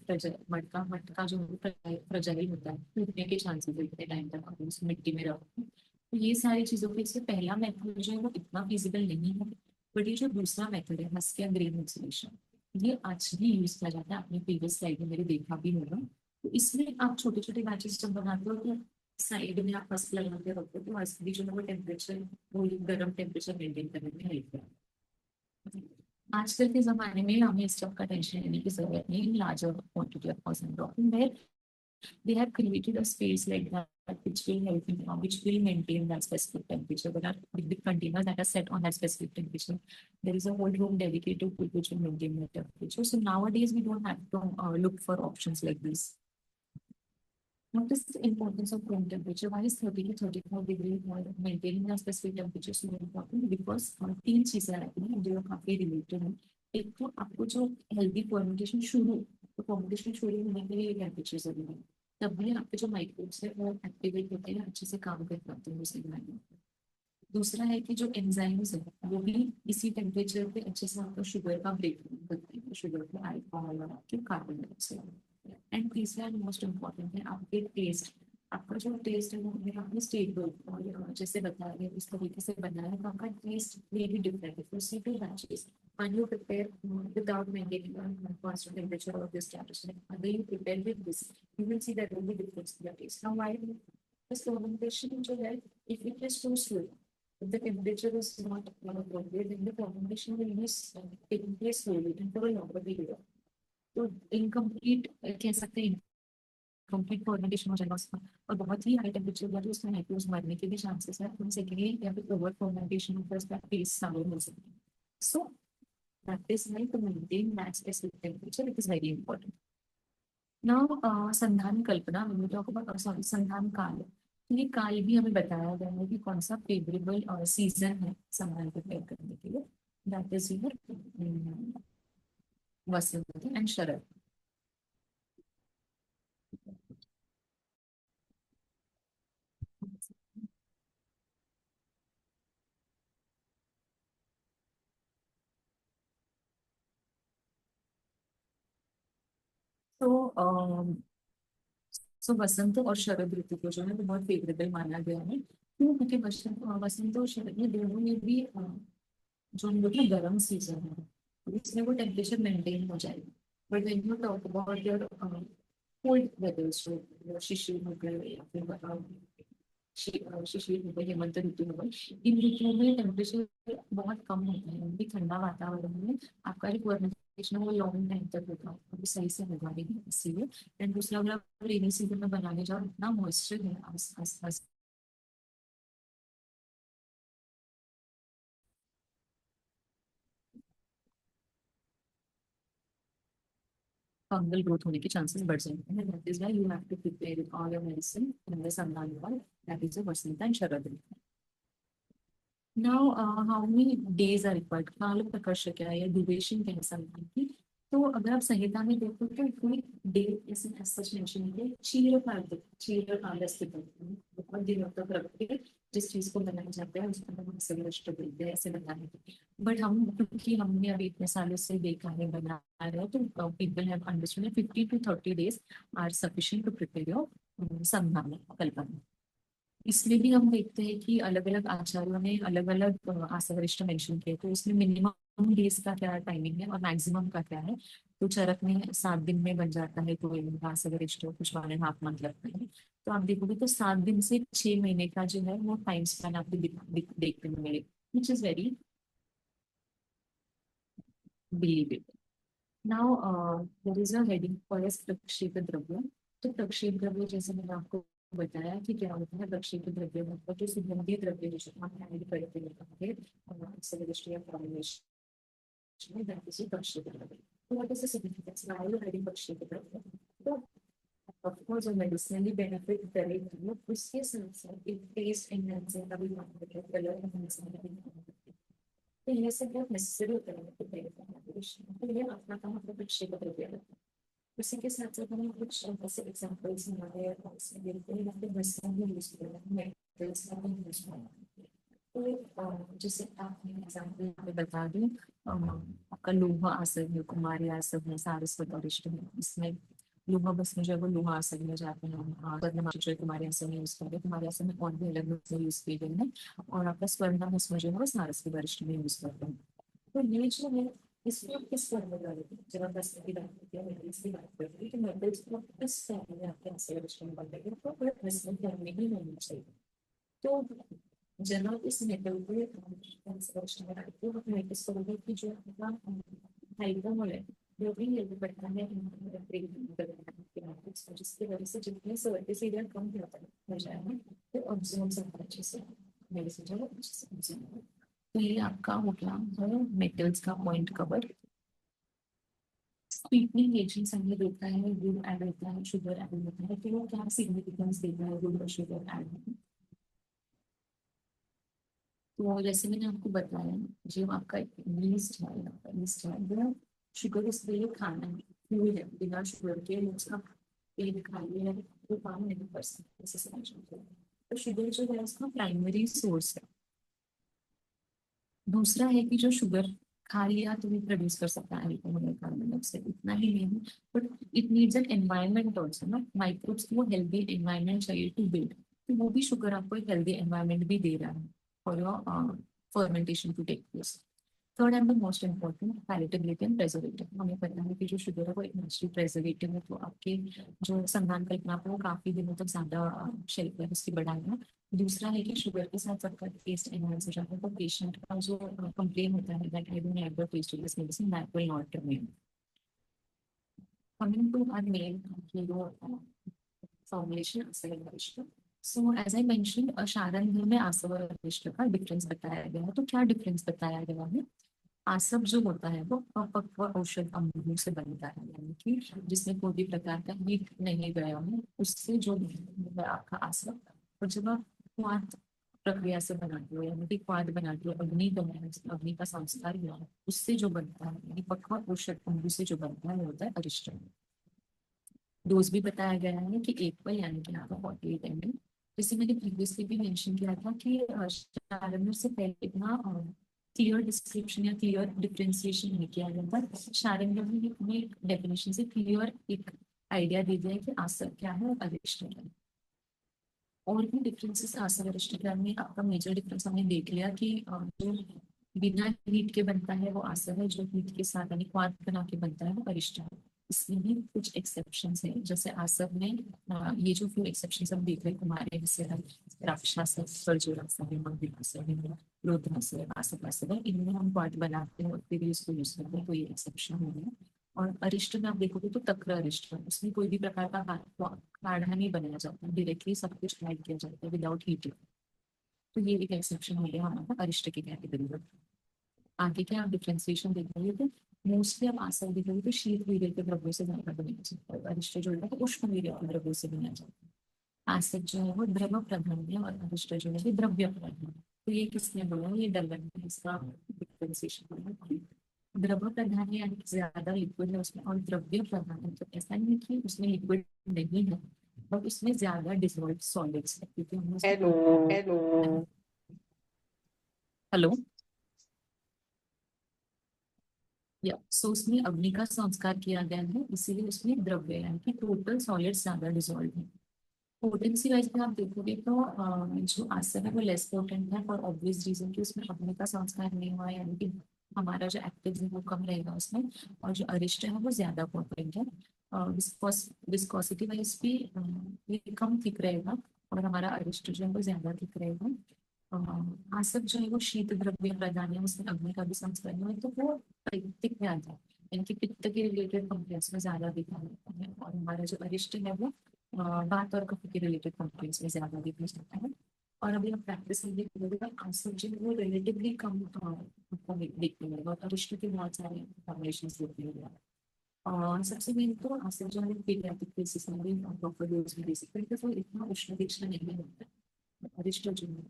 का जो फ्रजाइल होता है, टूटने के चांसेस इतने टाइम तक आप उस मिट्टी में रखो। तो ये सारी चीजों के इससे पहला मेथड जो है वो इतना फिजिबल नहीं है, बट ये जो दूसरा मेथड है हस्किया ग्रेन इंसुलेशन, ये आज भी यूज किया जाता है। आपने प्रीवियस स्लाइड में मेरे देखा भी होगा। तो इसमें आप छोटे छोटे बैचेस जब बनाते हो तो साइड में आप हस्क लगा के रखते हो, तो हस्क भी जो है वो टेम्परेचर, वो गर्म टेम्परेचर मेंटेन करने में हेल्प करता है। आजकल के जमाने में हमें इस सब का टेंशन लेने की जरूरत नहीं, in larger quantity of person where they have created a space like that which will help you, which will maintain that specific temperature. There are big containers that are set on that specific temperature. There is a whole room dedicated to which will maintain that temperature. So nowadays we don't have to look for options like this. What is the importance of room temperature? Why is 30 to 35 degree maintaining a specific temperature so important? Because तीन चीजें आती हैं जो काफी related है। एक तो आपको जो हेल्दी फर्मेंटेशन शुरू, तो फर्मेंटेशन शुरू होने के लिए टेम्परेचर जरूरी है, तभी आपके जो माइक्रोब्स है वो एक्टिवेट होते हैं, अच्छे से काम कर पाते हैं उस एनवायरनमेंट में। दूसरा है कि जो एंजाइम्स है वो भी इसी टेम्परेचर पे अच्छे से आपका शुगर का ब्रेक करते हैं, शुगर को अल्कोहल और आपके कार्बन डाइऑक्साइड। एंड तीसरा मोस्ट इम्पोर्टेंट है आपके टेस्ट। आपका जो टेस्ट है वो अगर आपने स्टेबल और जैसे बताया गया इस तरीके से बनाया है तो आपका टेस्ट वेरी डिफरेंट है for C2 batches. When you prepare without maintaining a constant temperature of this temperature, when you prepare with this, you will see that there will be difference in the taste. Now, why this fermentation जो है, if it is too slow, if the temperature is not appropriate, then the fermentation will be taking place slowly and for a longer period. तो incomplete कह सकते हैं, complete fermentation हो जाएगा उसका, और बहुत ही हाई टेम्परेचर पर उसमें माइक्रोब्स मरने के भी चांसेस है। सेकेंडली या फिर ओवर फर्मेंटेशन होकर उसका टेस्ट साउर हो सकता है। सो that is why to maintain that specific temperature it is very important. Now Sandhan Kalpana, when we talk about संधान काल, ये काल भी हमें बताया गया है कि कौन सा फेवरेबल सीजन है संधान प्रिपेयर करने के लिए। That is your vasant and sharad. तो वसंत और शरद ऋतु को जो है वो बहुत फेवरेबल माना गया है, क्योंकि वसंत और शरद में दोनों में भी जो हम लोग ना गर्म सीजन है इसमें वो टेम्परेचर मेंटेन हो जाएगा। But when you talk about your cold वेदर्स जो शिशिर हो गए या फिर शिशिर हो गए, हेमंत ऋतु हो गई, इन ऋतुओं में टेम्परेचर बहुत कम होता है, भी ठंडा वातावरण में आपका रिक्वायरमेंट वो लॉन्ग टाइम तक होगा, अभी सही से होगा नहीं इसीलिए। एंड दूसरा अगर आप रेनी सीजन में बनाने जाओ इतना मॉइस्चर है आस फंगल ग्रोथ होने के चांसेस बढ़ जाते हैं। That is why you have to prepare all your medicine in the sandhan kaal, that is a vasant and sharad ritu. Now how many days are required, काल प्रकर्ष क्या है या ड्यूरेशन क्या है संधान की। तो अगर आप संहिता में देखो तो कोई डे ऐसे सच मेंशन है, बहुत दिनों तक रखते जिस चीज को बनाया जाता है उसको हम संघर्ष बोलते हैं, ऐसे बनाने के। बट हम क्योंकि हमने अभी इतने सालों से देखा है बना रहे हो तो people have understood 50 to 30 days are sufficient to prepare your sandhan kalpana. इसमें भी हम देखते हैं कि अलग अलग आचार्यों ने अलग अलग आसवरिष्ठ मेंशन किए, तो इसमें मिनिमम डेज का क्या टाइमिंग है और मैक्सिमम का क्या है। तो चरक में 7 दिन में बन जाता है, तो आसवरिष्ठ कुछ 1.5 मंथ लगता है। तो आप देखोगे तो 7 दिन से 6 महीने का जो है वो टाइम स्पैन आपको देखने में मिलेगा, which is very believable. Now there is a heading for prakshep dravya. तो प्रक्षेप द्रव्य जैसे मैंने आपको बताया कि क्या होता है प्रक्षेप द्रव्य, मतलब जो सुगंधित द्रव्य जो हम ऐड करते हैं एक्सेलरेशन में, दैट इज प्रक्षेप द्रव्य। तो what is the significance why you adding प्रक्षेप द्रव्य। तो ऑफ कोर्स मेडिसिनली बेनिफिट करेगी, उसके साथ साथ एक टेस्ट एनहांसिंग का भी कलर एनहांसिंग का भी। तो ये सब बहुत नेसेसरी होता है, तो ये अपना काम अपना प्रक्षेप द्रव्य है। उसी के साथ साथ हमें कुछ ऐसे एग्जाम्पल्स हमारे metals का भी यूज करते हैं। तो जैसे आपने एग्जाम्पल यहाँ पे बता दूं, आपका लोहा आसन है, कुमारी आसन है, सारस्वत अरिष्ट है। इसमें लोहा बस में जो है वो लोहा आसन में जाते हैं, स्वर्णमार्ग जो है कुमारी आसन में यूज करते हैं। कुमारी आसन में और भी अलग अलग यूज किए गए हैं, और आपका स्वर्ण उसमें जो है वो सारस्वत अरिष्ट में यूज करते हैं। तो ये जो है इसमें किस फॉर्म में डालेंगे, जब आप दस की बात करते हैं, मेटल्स की बात करते हैं, तो मेटल्स को किस फॉर्म में आपके ऐसे अरिष्ट में डालेंगे, तो पूरा प्रेजेंट फॉर्म में ही होना चाहिए। तो जब आप इस मेटल को अरिष्ट में डालते हो, आप नोटिस करोगे कि जो आपका हाइड्रोमोल है जो भी लेवल बढ़ता है जिसकी वजह से जितने सर्विस एरिया कम हो जाएगा, तो ऑब्जर्व सब अच्छे से मेरे से जो अच्छे से ऑब्जर्व। तो ये आपका हो गया है मेटल्स का पॉइंट कवर। स्वीटनिंग एजेंट्स हमने देखा है, गुड़ ऐड होता है, शुगर ऐड होता है, तो वो क्या सिग्निफिकेंस देता है गुड़ और शुगर ऐड। तो जैसे मैंने आपको बताया, जो आपका यीस्ट है, यीस्ट है वो शुगर इसलिए खाना है, फ्यूल है, बिना शुगर के उसका पेट खाली है वो काम नहीं कर सकते, ऐसे समझ लीजिए। तो शुगर जो है उसका प्राइमरी सोर्स है। दूसरा है कि जो शुगर खा लिया तो भी प्रोड्यूस कर सकता है अल्कोहल कार्बन डाइऑक्साइड, इतना ही नहीं, but it needs an environment also ना, माइक्रोब्स को हेल्दी एनवायरनमेंट चाहिए टू बिल्ड, तो वो भी शुगर आपको एक हेल्दी एनवायरनमेंट भी दे रहा है for your fermentation to take place. Third and the most important palatability and preservative. हमें पता है कि जो शुगर है वो एक नेचुरल प्रेजर्वेटिव है, तो आपके जो संधान कल्पना पर वो काफी दिनों तक ज्यादा शेल्फ लाइफ उसकी बढ़ाएगा। दूसरा है कि शुगर के साथ सबका टेस्ट एनहांस हो जाता है, तो पेशेंट का जो कंप्लेन होता है that I don't have the taste of this medicine, that will not remain. Coming to our main formulation asava. So as I mentioned, शारण घर में आसव और अरिष्ट का डिफरेंस बताया गया है। तो क्या डिफरेंस बताया गया है? आसव जो होता है वो अपक्व औषध अम्लों से बनता है, यानी कि जिसमें कोई भी प्रकार का हीट नहीं गया है, उससे जो है आपका आसव। और जब आप क्वाथ प्रक्रिया से बनाते हो, यानी कि क्वाथ बनाते हो, अग्नि बनाया, अग्नि का संस्कार हुआ है, उससे जो बनता है यानी पक्व औषध अम्ल से जो बनता है वो होता है अरिष्ट। डोज भी बताया गया है कि 1 पर यानी कि आपका 48 ml। जैसे मैंने प्रीवियसली भी मेंशन किया था कि शारंगर से पहले इतना क्लियर डिस्क्रिप्शन या क्लियर डिफरेंशिएशन नहीं किया गया था। शारंगर ने हमें एक डेफिनेशन से क्लियर एक आइडिया दे दिया है कि आसव क्या है और अरिष्ट क्या है। और भी डिफरेंसेस आसव अरिष्ट क्या में आपका मेजर डिफरेंस हमने देख लिया कि जो बिना हीट के बनता है वो आसव है, जो हीट के साथ यानी क्वाथ बना के बनता है वो अरिष्ट है। इसमें भी कुछ एक्सेप्शंस हैं, जैसे आसव में ये जो फ्यू एक्सेप्शंस हम देख रहे हैं कुमारी आसव, राक्षस सर्जुरासव, मंदिरासव, रुद्रासव, आसव, इनमें हम क्वाथ बनाते हैं और फिर इसको यूज करते हैं, तो ये एक्सेप्शन हो गया। और अरिष्ट में आप देखोगे तो तक्र अरिष्ट है, उसमें कोई भी प्रकार का काढ़ा नहीं बनाया जाता, डायरेक्टली सब कुछ ऐड किया जाता है विदाउट हीटिंग। तो ये एक एक्सेप्शन हो गया हमारा अरिष्ट की कैटेगरी में। आगे क्या आप डिफ्रेंसिएशन देख रहे थे, मोस्टली आप आसव देख रहे हो तो शीत वीर्य के द्रव्यों से ज्यादा बनाया जाता है, अरिष्ट जो है तो उष्ण वीर्य के द्रव्यों से बनाया जाता है। आसव जो है वो द्रव प्रधान है और अरिष्ट जो है द्रव्य प्रधान है। तो ये किसने बोला, ये डलन है, इसका डिफ्रेंसिएशन है। द्रव प्रधान है यानी ज्यादा लिक्विड है उसमें, और द्रव्य प्रधान है तो ऐसा नहीं है कि उसमें लिक्विड नहीं है, बट उसमें ज्यादा डिसॉल्व सॉलिड्स है, क्योंकि हेलो या सो उसमें अग्नि का संस्कार किया गया है, इसीलिए उसमें द्रव्य यानी कि टोटल सॉलिड्स ज्यादा डिसॉल्व है। पोटेंसी वाइज में आप देखोगे तो जो आसव है वो लेस पोटेंट है फॉर ऑब्वियस रीजन कि उसमें अग्नि का संस्कार नहीं हुआ है, यानी कि हमारा जो एक्टिव है वो कम रहेगा उसमें, और जो अरिष्ट है वो ज्यादा पोटेंट है। विस्कोसिटी वाइज भी ये कम थिक रहेगा और हमारा अरिष्ट जो है वो ज्यादा थिक रहेगा। आसव जो है वो शीत द्रव्य प्रधान है, उसमें अग्नि का भी संस्कार है, तो वो पित्त में आता है, यानी कि पित्त के रिलेटेड कॉम्प्लेक्स में ज्यादा दिखा जाता है। और हमारा जो अरिष्ट है वो बात और कफ के रिलेटेड कॉम्प्लेक्स में ज्यादा दिखा जाता है। और अभी हम प्रैक्टिस में देखोगे आसव जो है वो रिलेटिवली कम आपको देखने मिलेगा, और अरिष्ट के बहुत सारे फॉर्मुलेशन देखने मिलेगा। और सबसे मेन तो आसव जो है पीडियाट्रिक केसेस में भी प्रॉपर डोज में दे सकते हैं, तो इतना उष्ण दीक्षा नहीं होता है। अरिष्ट जो है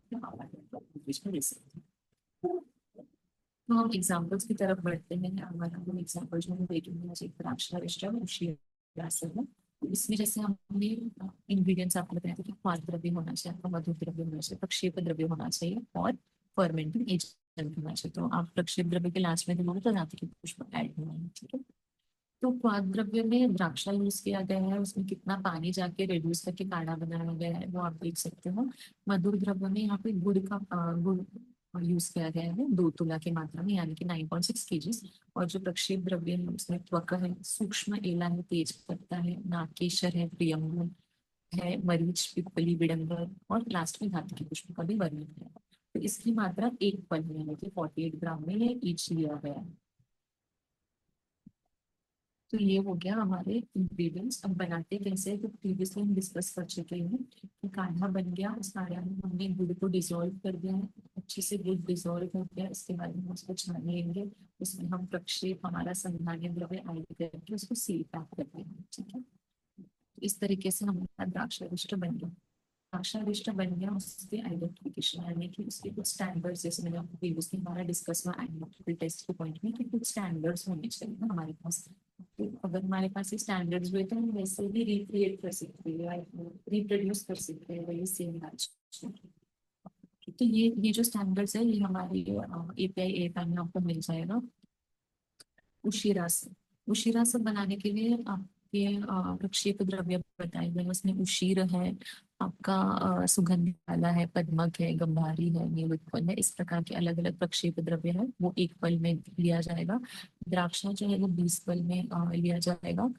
तो हम एग्जाम्पल्स की तरफ बढ़ते हैं। हमारा एग्जाम्पल जो हम देखेंगे एक राक्षस अरिष्ट है, इसमें जैसे हमने इंग्रेडिएंट्स आपको बताया था कि पांच द्रव्य होना चाहिए, आपका मधुर द्रव्य होना चाहिए, प्रक्षेप द्रव्य होना चाहिए और फर्मेंटिंग एजेंट होना चाहिए। तो आप प्रक्षेप द्रव्य के लास्ट में देखोगे तो जाति के पुष्प ऐड होना है, ठीक है। तो पाक द्रव्य में द्राक्षा यूज किया गया है, उसमें कितना पानी जाके रिड्यूस करके काढ़ा बनाया गया है वो आप देख सकते हो। मधुर द्रव्य में यहाँ पे गुड़ यूज किया गया है 2 तुला की मात्रा में, यानी कि 9.6 kg। और जो प्रक्षेप द्रव्य है उसमें त्वक है, सूक्ष्म एला है, तेज पत्ता है, नागकेशर है, प्रियंगु है, मरीच, पिप्पली, विडंबर और लास्ट में धातु के पुष्प का भी वर्णन है। तो इसकी मात्रा एक फल में यानी कि 48 ग्राम में ये ईच लिया गया है। तो ये हो गया हमारे इंग्रेडिएंट्स। अब बनाते कैसे हैं तो प्रीवियसली हम डिस्कस कर चुके हैं कि काढ़ा बन गया। उस काढ़ा में हमने गुड़ को डिसॉल्व कर दिया है, अच्छे से गुड़ डिसॉल्व हो गया। इसके बाद हम उसको छान लेंगे, उसमें हम प्रक्षेप हमारा संधानीय द्रव्य ऐड करके उसको सील पैक कर देंगे, ठीक है। इस तरीके से हमारा द्राक्षारिष्ट बन गया। द्राक्षारिष्ट बन गया, उसके आइडेंटिफिकेशन यानी कि उसके कुछ स्टैंडर्ड्स, जैसे मैंने आपको प्रीवियसली हमारा डिस्कस हुआ एनालिटिकल टेस्ट के पॉइंट में कि कुछ स्टैंडर्ड्स होने चाहिए ना हमारे पास। तो अगर हमारे पास ये स्टैंडर्ड्स हुए तो हम वैसे भी रिक्रिएट कर सकते हैं, रिप्रोड्यूस कर सकते हैं वही सेम बैच। तो ये जो स्टैंडर्ड्स है ये हमारी एपीआई एपीआई में आपको मिल जाएगा। उशीरा से उशीरा से बनाने के लिए आपके प्रक्षेप द्रव्य बताए गए, उसमें उशीर है, आपका सुगंध वाला है, पद्मक है, गंभारी है, नीलोत्पल है। इस प्रकार के अलग अलग प्रक्षेप द्रव्य है, वो एक पल में लिया जाएगा। द्राक्षा जो है वो 20 पल में लिया जाएगा।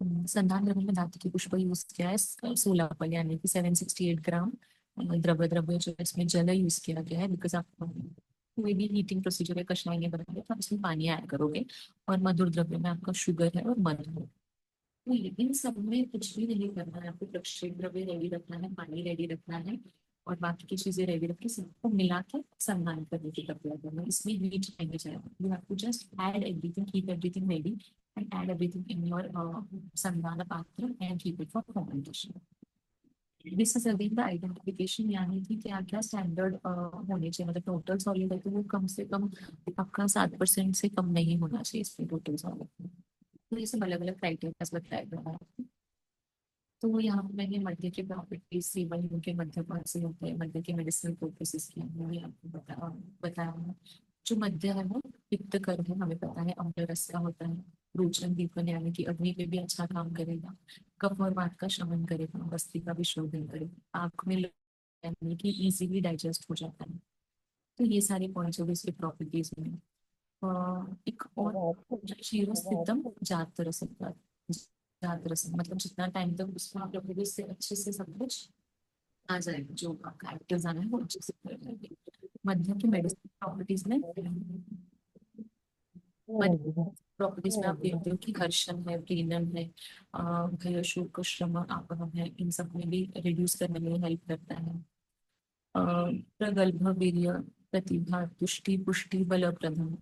संधान द्रव्य में धातु की पुष्प यूज किया है 16 पल यानी कि 768 ग्राम। द्रव्य द्रव्य जो है इसमें जल यूज किया गया है, बिकॉज आप कोई भी हीटिंग प्रोसीजर है कठिनाई नहीं बनाएंगे तो आप इसमें पानी ऐड करोगे। और मधुर द्रव्य में आपका शुगर है और मध है। तो इन सब में कुछ भी नहीं करना है, आपको प्रक्षेप द्रव्य रेडी रखना है, पानी रेडी रखना है और बाकी की चीजें रेडी रख के सबको मिला के संधान करने की प्रक्रिया करना है। इसमें हीट नहीं जाएगा, you have to just add everything, keep everything ready and add everything in your sandhan patra and keep it for fermentation. This is again the identification, यानी कि क्या क्या स्टैंडर्ड होने चाहिए, मतलब टोटल सॉलिड है तो वो कम से कम आपका 7% से कम नहीं होना चाहिए इसमें टोटल सॉलिड। तो ये सब अलग अलग क्राइटेरिया बताया गया है। तो यहाँ पे मैंने मध्य के प्रॉपर्टीज C1 के मध्य कौन से होते हैं, मध्य के मेडिसिनल पर्पसेस क्या है ये आपको बताया है। जो मध्य है वो पित्तकर है, हमें पता है, अम्ल रस का होता है। रोचन दीपन यानी कि अग्नि पे भी अच्छा काम करेगा, कफ और वात का शमन करेगा, बस्ती का भी शोधन करेगा, आंख में यानी कि इजीली डाइजेस्ट हो जाता है। तो ये सारे पॉइंट्स हो गए इसके प्रॉपर्टीज में। एक और क्षीरोस्थितम जात रस, जात रस मतलब जितना टाइम तक उसको आप रखोगे उससे अच्छे से सब कुछ आ जाएगा, जो आपका एक्टिव आना है वो अच्छे से कर जाएंगे। मध्यम की मेडिसिन प्रॉपर्टीज में प्रॉपर्टीज में आप देखते हो कि घर्षण है, प्रीनम है, भय शोक श्रम आपहम है, इन सब में भी रिड्यूस करने में हेल्प करता है। प्रगल्भ, वीर्य, प्रतिभा, तुष्टि, पुष्टि, बल प्रधान,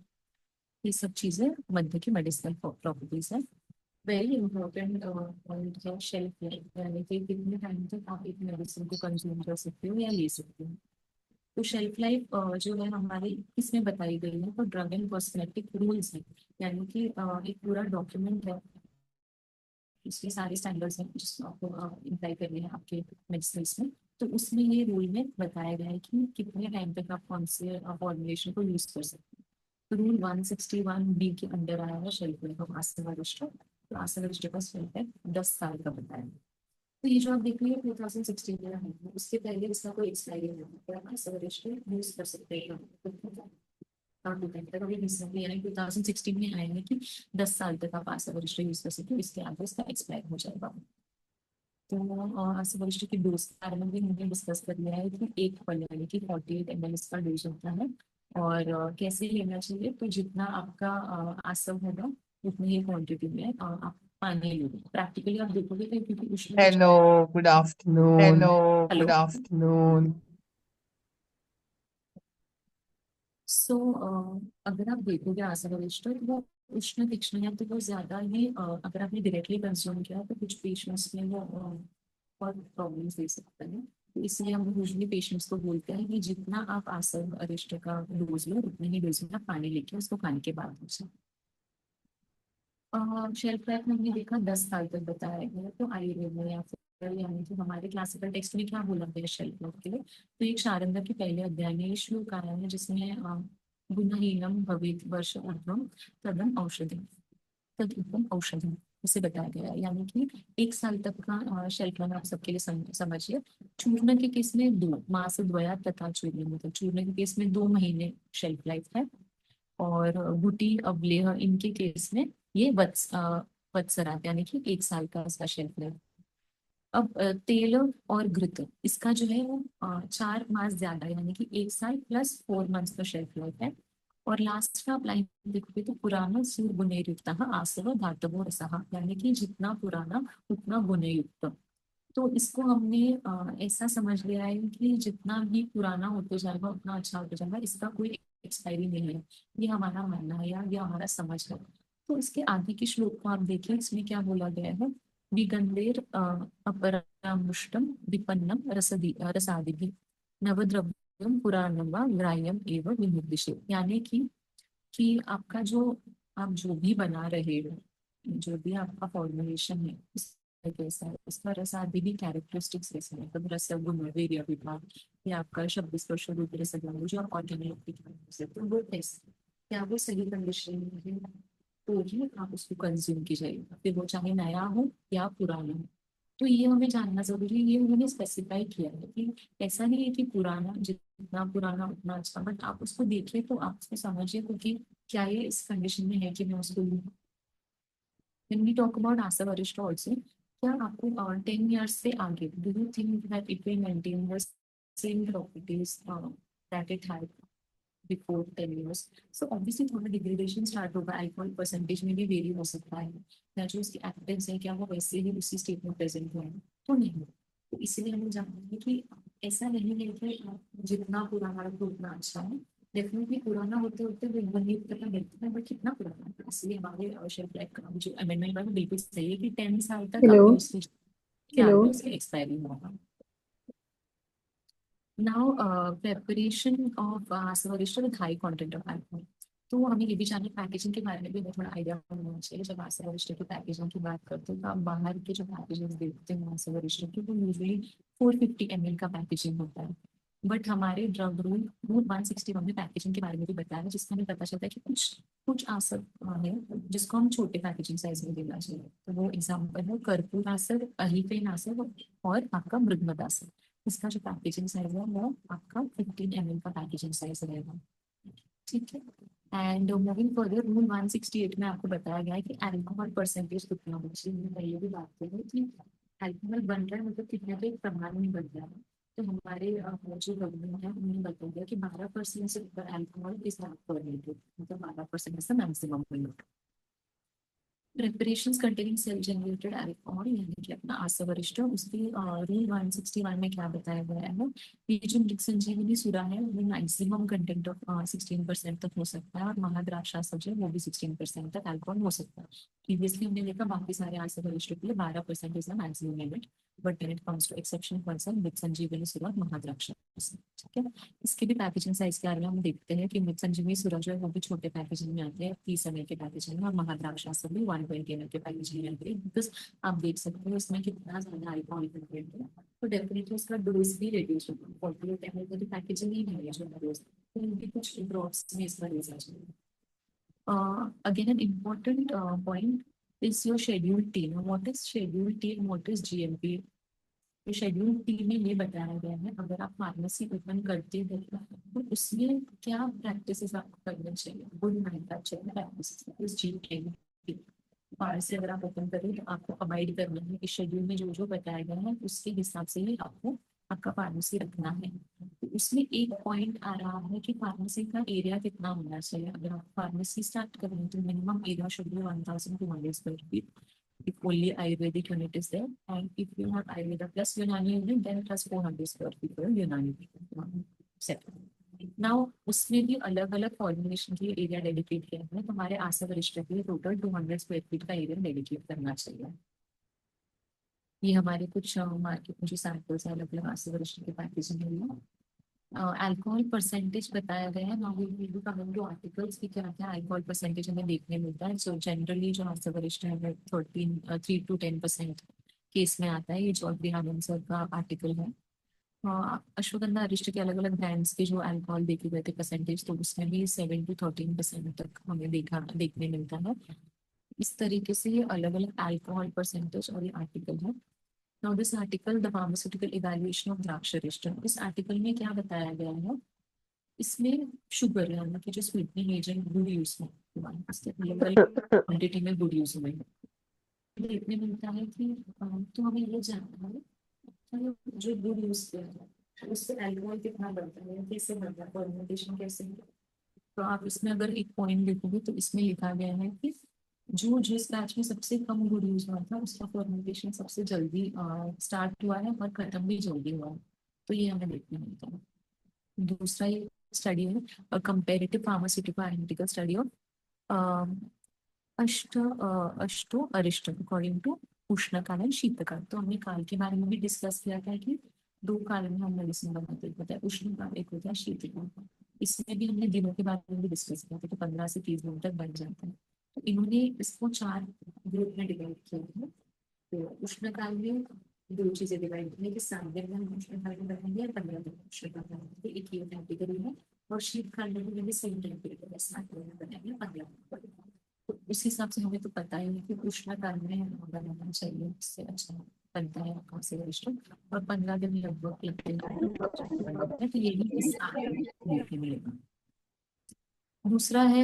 ये सब चीजें मध्य की मेडिसिनल प्रॉपर्टीज है। वेरी इंपॉर्टेंट पॉइंट है शेल्फ लाइफ, यानी कि कितने टाइम तक आप एक मेडिसिन को कंज्यूम कर सकते हो या ले सकते हो। तो शेल्फ लाइफ जो है हमारे इसमें बताई गई है, तो ड्रग एंड कॉस्मेटिक रूल्स है, यानी कि एक पूरा डॉक्यूमेंट है, इसके सारे स्टैंडर्ड्स हैं जिसको आपको अप्लाई करने हैं आपके मेडिसिन में। तो उसमें ये रूल में बताया गया है कि कितने टाइम तक आप कौन से फॉर्मुलेशन को यूज कर सकते हैं। तो रूल 161B के अंडर आया है शेल्फ लाइफ ऑफ आसनवरिष्ठ। तो आसनवरिष्ठ का शेल्फ लाइफ 10 साल का बताया है। तो ये जो आप देख रहे हैं 2016 में है, उसके पहले इसका कोई एक्सपायरी नहीं है, तो आप आसनवरिष्ठ यूज कर सकते हैं। अभी रिसेंटली यानी 2016 में आए हैं कि 10 साल तक आप आसनवरिष्ठ यूज कर सकते हो, इसके आगे इसका एक्सपायर हो जाएगा। तो आसनवरिष्ठ की डोज के बारे में भी हमने डिस्कस कर लिया है कि एक पल यानी कि 48 ml इसका डोज होता है। और कैसे लेना चाहिए, तो जितना आपका आसव होगा उतनी ही क्वांटिटी में आप पानी लोगे। प्रैक्टिकली आप देखोगे तो क्योंकि उष्ण Hello, good afternoon. Hello, hello good afternoon. सो अगर आप देखोगे आसनवरिष्ठ तो वो उष्ण तीक्ष्ण है, तो वो ज्यादा ही अगर आपने डायरेक्टली कंज्यूम किया तो कुछ पेशेंट्स में वो बहुत प्रॉब्लम्स दे सकता है। तो इसलिए हम यूजली पेशेंट्स को बोलते हैं कि जितना आप आसनवरिष्ठ का डोज लो उतने ही डोज में आप पानी लेके उसको खाने के बाद लीजिए। शेल्फ लाइफ में हमने देखा 10 साल तक बताया गया, तो आयुर्वेद में या फिर यानी कि हमारे क्लासिकल टेक्स्ट में क्या बोला गया शेल्फ लाइफ के लिए, तो एक शारंगा के पहले अध्याय में ये श्लोक आया है जिसमें गुणहीनम भवेत् वर्ष ऊर्ध्वं तदम औषधि तदुपम औषधि इसे बताया गया है, यानी कि 1 साल तक का शेल्फ लाइफ आप सबके लिए समझिए। चूर्ण के केस में 2 मास द्वया तथा चूर्ण, मतलब चूर्ण के केस में 2 महीने शेल्फ लाइफ है, और गुटी अवलेह इनके केस में ये वत्सरा यानी कि 1 साल का इसका शेल्फ लाइफ। अब तेल और घृत इसका जो है वो 4 मास ज्यादा यानी कि 1 साल प्लस 4 मंथ्स का शेल्फ लाइफ है। और लास्ट का अप्लाई देखोगे तो पुराना सूर गुणयुक्त आसव धातवो रसः, यानी कि जितना पुराना उतना गुणयुक्त। तो इसको हमने ऐसा समझ लिया है कि जितना भी पुराना होते जाएगा उतना अच्छा होते जाएगा, इसका कोई एक्सपायरी नहीं है, ये हमारा मानना है या ये हमारा समझ है। तो इसके आगे के श्लोक को आप देखिए, इसमें क्या बोला गया है, विगंधेर अपरामुष्टम विपन्नम रसादिभिः नवद्रव्यम पुराणम वा ग्राह्यम एवं विनिर्दिशेत्, यानी कि आपका जो आप जो भी बना रहे हो, जो भी आपका फॉर्मुलेशन है कैसा है, उसका रसादि भी कैरेक्टरिस्टिक्स कैसे है, मतलब रस गुण वीर्य विभाग या आपका शब्द स्पर्श रूप रसगंध जो आप ऑर्गेनिक तो वो कैसे, क्या वो सही कंडीशन में है तो ही आप उसको कंज्यूम कीजिएगा, फिर वो चाहे नया हो या पुराना हो। तो ये हमें जानना जरूरी है, ये उन्होंने स्पेसिफाई किया है कि ऐसा नहीं है कि पुराना जितना पुराना उतना अच्छा, बट आप उसको देखिए तो आप उसको समझिए क्योंकि क्या ये इस कंडीशन में है कि मैं उसको लूँ। When we talk about Asa Varishta also, क्या आपको 10 years से आगे do you think that it will maintain the same properties that it had before 10 years? So obviously थोड़ा डिग्रेडेशन स्टार्ट होगा, अल्कोहल परसेंटेज में भी वेरी हो सकता है, या जो उसकी एक्टिव्स है क्या वो वैसे ही उसी स्टेट में प्रेजेंट है तो नहीं। तो इसलिए हमें जानना है कि ऐसा नहीं है कि जितना पुराना है उतना अच्छा है, डेफिनेटली पुराना होते होते वही पता मिलता है, बट कितना पुराना है। इसलिए हमारे शेल्फ लाइफ का जो अमेंडमेंट है बिल्कुल सही है कि 10 साल तक Hello. आपने उसके क्या Hello. उसकी एक्सपायरी होगा। Now preparation of asavarishta with high content of alcohol, तो हमें ये भी जानना पैकेजिंग के बारे में भी थोड़ा आइडिया होना चाहिए। जब आसवरिष्ट की पैकेजिंग की बात करते हैं तो आप बाहर के जो पैकेजिंग देखते हैं आसवरिष्ट की वो यूजुअली 450 ml का पैकेजिंग होता है, बट हमारे ड्रग रूल 161 में पैकेजिंग के बारे में भी बताया है, जिसमें हमें पता चलता है कि कुछ आसर है जिसको हम छोटे पैकेजिंग साइज में देना चाहिए। तो वो एग्जाम्पल है कर्पूर आसर, अहिफेन आसर और आपका मृगमद आसर। इसका जो पैकेजिंग साइज है वो आपका 15 ml का पैकेजिंग साइज रहेगा, ठीक है। एंड मूविंग फर्दर रूल 168 में आपको बताया गया है कि अल्कोहल परसेंटेज कितना होना चाहिए। हमने पहले भी बात की है कि अल्कोहल बन रहा है मतलब कितना तो एक प्रमाण में बन रहा है। तो हमारे जो गवर्नमेंट है उन्होंने बताया गया कि 12% से ऊपर अल्कोहल इज नॉट परमिटेड, मतलब 12% is the maximum limit. Preparations containing self generated alcohol यानी कि अपना आसवरिष्ट, उसके रूल 161 में क्या बताया गया है, ये जो मृग संजीवनी सुरा है वो मैक्सिमम कंटेंट ऑफ 16% तक हो सकता है, और महाद्राक्षासव जो है वो भी 16% तक अल्कोहल हो सकता है। प्रीवियसली हमने देखा बाकी सारे आसवरिष्ट के लिए 12% is the maximum limit, but when it comes to exception person Mrig Sanjeevani सुरा महाद्राक्षासव, ठीक है। इसके भी पैकेजिंग साइज के बारे में हम देखते हैं कि मृग संजीवनी सुरा जो है वो भी छोटे पैकेजिंग में आते हैं 30 ml के पैकेजिंग में, और महाद्राक्षासव भी 120 ml के पैकेजिंग में आते हैं। बिकॉज आप देख सकते हो इसमें कितना ज्यादा अल्कोहल कंटेंट है, तो डेफिनेटली उसका डोज भी रिड्यूस होगा। 48 ml का तो पैकेजिंग ही नहीं है जो डोज, तो इनके कुछ ड्रॉप्स में इसका यूज आ जाएगा। Again an important point is your schedule T. Now, what is schedule T and what is GMP? तो शेड्यूल टी में ये बताया गया है अगर आप फार्मेसी ओपन करते हो तो उसमें क्या प्रैक्टिसेस आपको करना चाहिए, गुड मैन्युफैक्चरिंग प्रैक्टिसेस। फार्मेसी अगर आप ओपन करें तो आपको अवॉइड करना है कि शेड्यूल में जो जो बताया गया है उसके हिसाब से ही आपको आपका फार्मेसी रखना है। तो उसमें एक पॉइंट आ रहा है कि फार्मेसी का एरिया कितना होना चाहिए। अगर आप फार्मेसी स्टार्ट करें तो minimum area should be 1200 square feet if only Ayurvedic unit is there, and if you have Ayurveda plus Unani unit then it has 400 square feet for Unani set. Now उसमें भी अलग अलग formulation के area dedicate किया है, तो हमारे आसवरिष्ट के लिए टोटल 200 स्क्वायर फीट का एरिया डेडिकेट करना चाहिए। ये हमारे कुछ मार्केट में जो सैंपल्स है अलग अलग आसवरिष्ट के पैकेजिंग है। अल्कोहल परसेंटेज बताया गया है। Now we will be coming to articles की क्या क्या अल्कोहल परसेंटेज हमें देखने मिलता है। सो जनरली जो आंसर वरिष्ठ है 3 to 10% केस में आता है। ये चौधरी आनंद सर का आर्टिकल है। अश्वगंधा अरिष्ट के अलग अलग ब्रांड्स के जो अल्कोहल देखे गए थे परसेंटेज, तो उसमें भी 7 to 13% तक हमें देखने मिलता है। इस तरीके से ये अलग अलग अल्कोहल परसेंटेज और ये आर्टिकल है। Now this article the pharmaceutical evaluation of Draksharishta, इस आर्टिकल में क्या बताया गया है, इसमें शुगर यानी कि जो स्वीटनिंग एजेंट गुड़ यूज हुआ है, इसके अलग अलग क्वांटिटी में गुड़ यूज हुए हैं। देखने मिलता है कि तो हमें ये जानना है कि जो गुड़ यूज किया है उससे अल्कोहल कितना बढ़ता है, कैसे बढ़ता है, फर्मेंटेशन कैसे है। तो आप इसमें अगर एक पॉइंट देखोगे तो इसमें लिखा गया है कि जो जिस बैच में सबसे कम गुड़ यूज हुआ था उसका फर्मेंटेशन सबसे जल्दी स्टार्ट हुआ है और खत्म भी जल्दी हुआ है। तो ये हमें देखने मिलता है। दूसरा ये स्टडी है comparative pharmaceutical analytical study of ashto arishta according to ushnakala shitakala. तो हमने काल के बारे में भी डिस्कस किया था कि 2 काल में हम मेडिसिन बनाते, एक होता है उष्णकाल, एक होता है शीतकाल। इसमें भी हमने दिनों के बारे में भी डिस्कस किया था कि 15 से 30 दिन तक बन जाता है। तो इन्होंने इसको 4 ग्रुप में डिवाइड किया है। तो उष्णकाल में 2 चीजें डिवाइड की है कि 7 दिन में हम उष्णकाल में बनाएंगे या 15 दिन में उष्णकाल बनाएंगे, एक ये कैटेगरी है। और शीतकाल में भी सेम कैटेगरी है, 7 दिन में बनाएंगे 15 दिन। तो उस हिसाब से हमें तो पता ही है कि उष्णकाल में बनाना चाहिए, इससे अच्छा बनता है आपका से वरिष्ठ। और 15 दिन लगभग लगते हैं। तो ये भी इस देखने मिलेगा। दूसरा है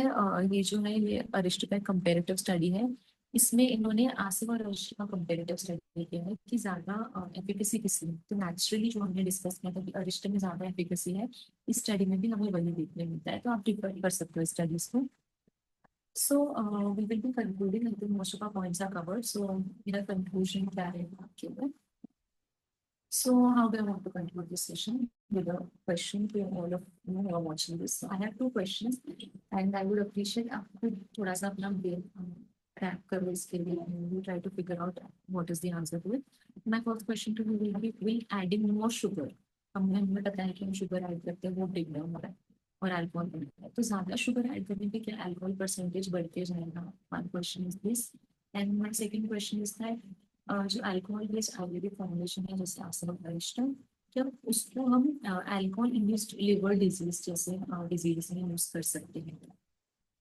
ये जो है ये अरिष्ट का कंपेरेटिव स्टडी है। इसमें इन्होंने आसिफ और अरिष्ट का कंपेरेटिव स्टडी किया है कि ज्यादा एफिकेसी किसमें। तो नेचुरली जो हमने डिस्कस किया था कि अरिष्ट में ज्यादा एफिकेसी है, इस स्टडी में भी हमें वही देखने मिलता है। तो आप रिफर कर सकते हो स्टडीज को। So we will be concluding. I think most of our points are covered. So in a conclusion, क्या है आपके ऊपर? So how do I want to conclude this session with a question to all of you who are watching this? So I have 2 questions, and I would appreciate आपको थोड़ा सा अपना brain crack करो इसके लिए, and you try to figure out what is the answer to it. My first question to you will be: will adding more sugar, हमें पता है कि हम शुगर ऐड करते हैं वो ब्रेक डाउन हो रहा है और अल्कोहल बनता है, तो ज्यादा शुगर ऐड करने पे क्या अल्कोहल परसेंटेज बढ़ते जाएगा? One question is this. And my second question is that जो अल्कोहल बेस्ड आयुर्वेदिक फॉर्मुलेशन है जैसे आसनोप्राइस्ट, क्या उसको हम अल्कोहल इंड्यूस्ड लिवर डिजीज जैसे डिजीज में यूज कर सकते हैं?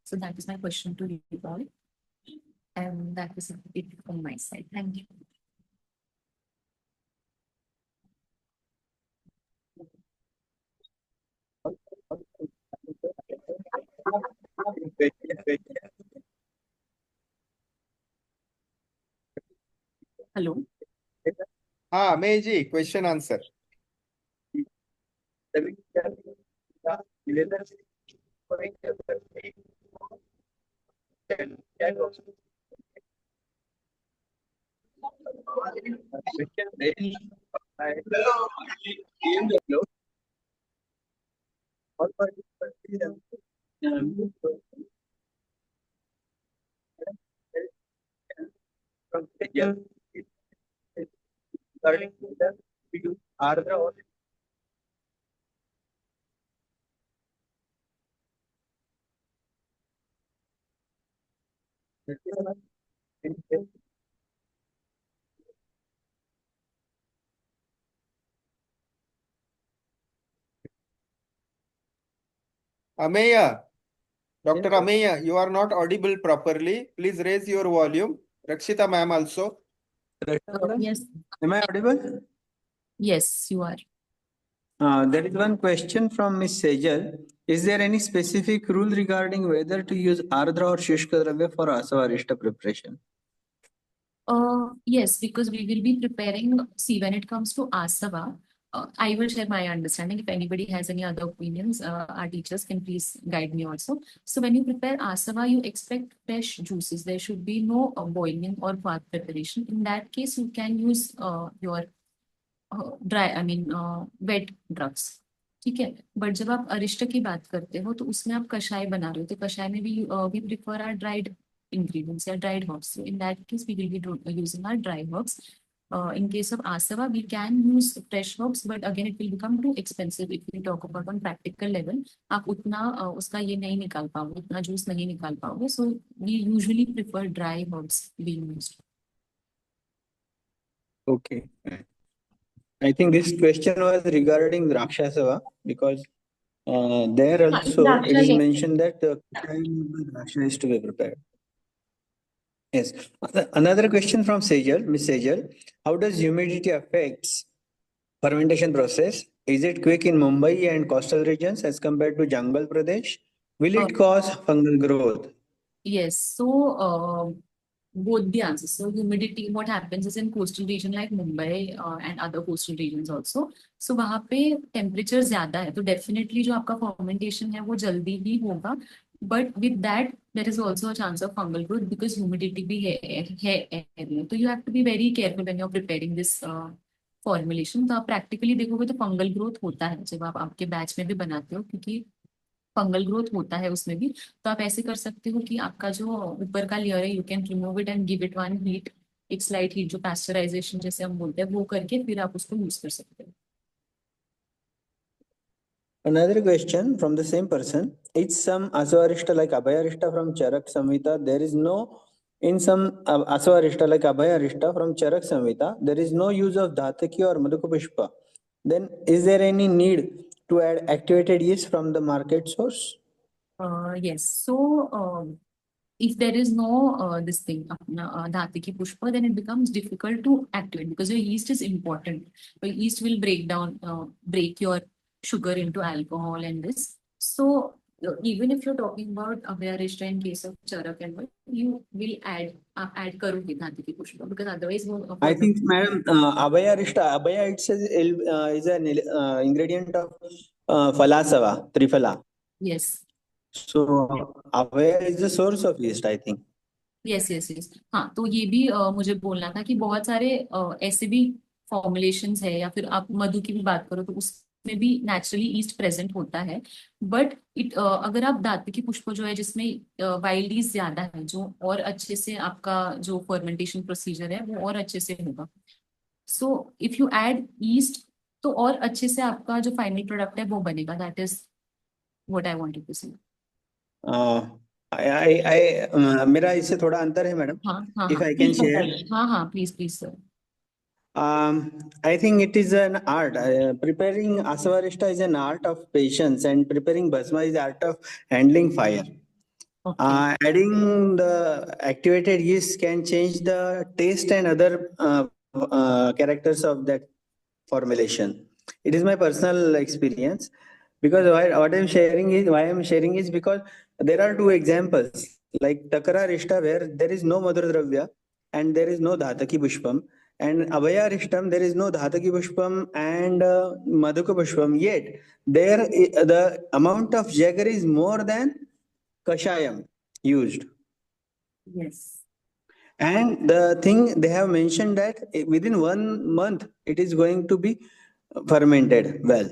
So that is my question to you all, and that is it from my side. Thank you. Hello. हाँ मैं जी question answer. Ameya, Dr. Ameya, you are not audible properly. Please raise your volume. Rakshita ma'am also. Yes. Am I audible? Yes, you are. There is one question from Ms. Sejal. Is there any specific rule regarding whether to use Ardra or Shushka Dravya for Asava Arishta preparation? Yes, because we will be preparing, see, when it comes to Asava, I will share my understanding. If anybody has any other opinions, our teachers can please guide me also. So when you prepare Asava, you expect fresh juices. There should be no boiling or bath preparation. In that case, you can use your wet drugs. ठीक है, but जब आप अरिष्ट की बात करते हो तो उसमें आप कषाय बना रहे हो, तो कषाय में भी we prefer are dried ingredients or dried herbs. So in that case, we will be using our dry herbs. In case of Asava, we can use fresh herbs, but again it will become too expensive if we talk about on practical level. आप उतना उसका ये नहीं निकाल पाओगे, उतना juice नहीं निकाल पाओगे. So we usually prefer dry herbs being used. Okay. I think this question was regarding Drakshasava because there also it is mentioned that the Draksha is to be prepared. Yes. Another question from Sejal, Miss Sejal. How does humidity affects fermentation process? Is it quick in Mumbai and coastal regions as compared to Jungle Pradesh? Will it cause fungal growth? Yes, so both the answers. So humidity, what happens is in coastal region like Mumbai and other coastal regions also. So वहाँ पे temperature ज़्यादा है, तो definitely जो आपका fermentation है वो जल्दी ही होगा. But with that, there is also a chance of fungal growth because humidity भी है air में. तो you have to be very careful when you're preparing this formulation. तो आप practically देखोगे तो fungal growth होता है जब आप आपके batch में भी बनाते हो, क्योंकि फंगल ग्रोथ होता है उसमें भी. तो आप ऐसे कर सकते हो कि आपका जो ऊपर का लेयर है, you can remove it and give it one heat, एक स्लाइट हीट, जो पैस्चराइजेशन जैसे हम बोलते हैं, वो करके फिर आप उसको यूज कर सकते हो. Another question from the same person. It's some Asavarishta like Abhayarishta from Charak Samhita. There is no, in some Asavarishta like Abhayarishta from Charak Samhita, there is no use of Dhataki or Madhukapushpa. Then is there any need to add activated yeast from the market source? Yes. So if there is no this thing, Dhataki Pushpa, then it becomes difficult to activate because your yeast is important. Your yeast will break your sugar into alcohol and this. So even if you're talking about Abhayarishta in case of Charak and what, you will add karoge Dhataki Pushpa because otherwise I think, madam, Abhayarishta, Abhaya is an ingredient of Falasava, Triphala. Yes. So Abhaya is the source of yeast, I think. Yes. हाँ, तो ये भी मुझे बोलना था कि बहुत सारे ऐसे भी फॉर्मुलेशंस है, या फिर आप मधु की भी बात करो तो उसमें भी नेचुरली ईस्ट प्रेजेंट होता है. बट अगर आप धातुकी पुष्प जो है जिसमें वाइल्ड ईस्ट ज्यादा है, जो और अच्छे से आपका जो फर्मेंटेशन प्रोसीजर है वो और अच्छे से होगा. So if you add east तो और अच्छे से आपका जो फाइनल प्रोडक्ट है वो बनेगा. That is what I wanted to say. मेरा इससे थोड़ा अंतर है मैडम. हाँ, If I can share. हाँ, please sir. I think it is an art. Preparing Asavarishta is an art of patience, and preparing Bhasma is art of handling fire. Okay. Adding the activated yeast can change the taste and other characters of that formulation. It is my personal experience, because why I'm sharing is because there are two examples like Takara Rishta where there is no Madhurdravya and there is no Dhataki Pushpam, and Abhaya Rishtam there is no Dhataki Pushpam and Madhuka Pushpam, yet there the amount of jaggery is more than Kashayam used. Yes. And the thing they have mentioned that within 1 month it is going to be fermented well.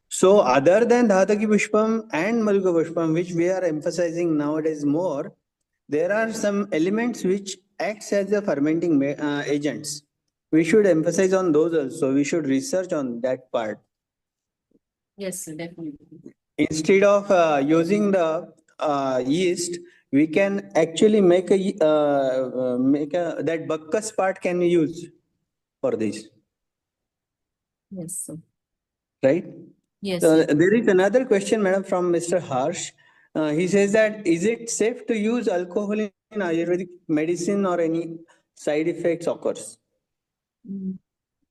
So other than Dhataki Pushpam and Madhuka Pushpam, which we are emphasizing nowadays more, there are some elements which acts as the fermenting agents. We should emphasize on those also. We should research on that part. Yes, definitely. Instead of using the yeast, we can actually make that Bacchus part can be used for this. Yes, sir. Right? Yes. There is another question, madam, from Mr. Harsh. He says that, is it safe to use alcohol in Ayurvedic medicine or any side effects occurs?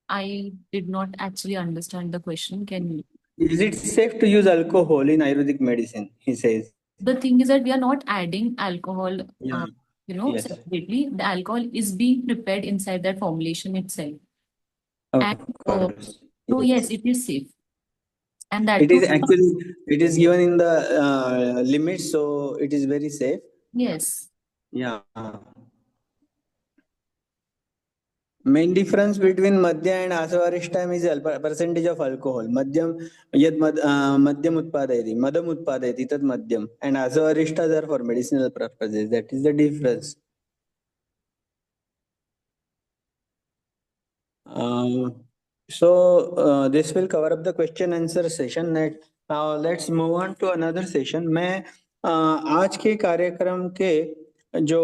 I did not actually understand the question. Can you? Is it safe to use alcohol in Ayurvedic medicine? He says. The thing is that we are not adding alcohol, Yeah. Yes. separately. The alcohol is being prepared inside that formulation itself. Of And course. so yes, it is safe. And that It is actually, it is given in the limits, so it is very safe. Yes. Yeah. Main difference between Madhya and Asavarishtam is percentage of alcohol. Madhyam utpadayati, madam utpadayati, tat madhyam. And Asavarishtas are for medicinal purposes. That is the difference. This will cover up the question answer session. Now let's move on to another session. मैं आज के कार्यक्रम के जो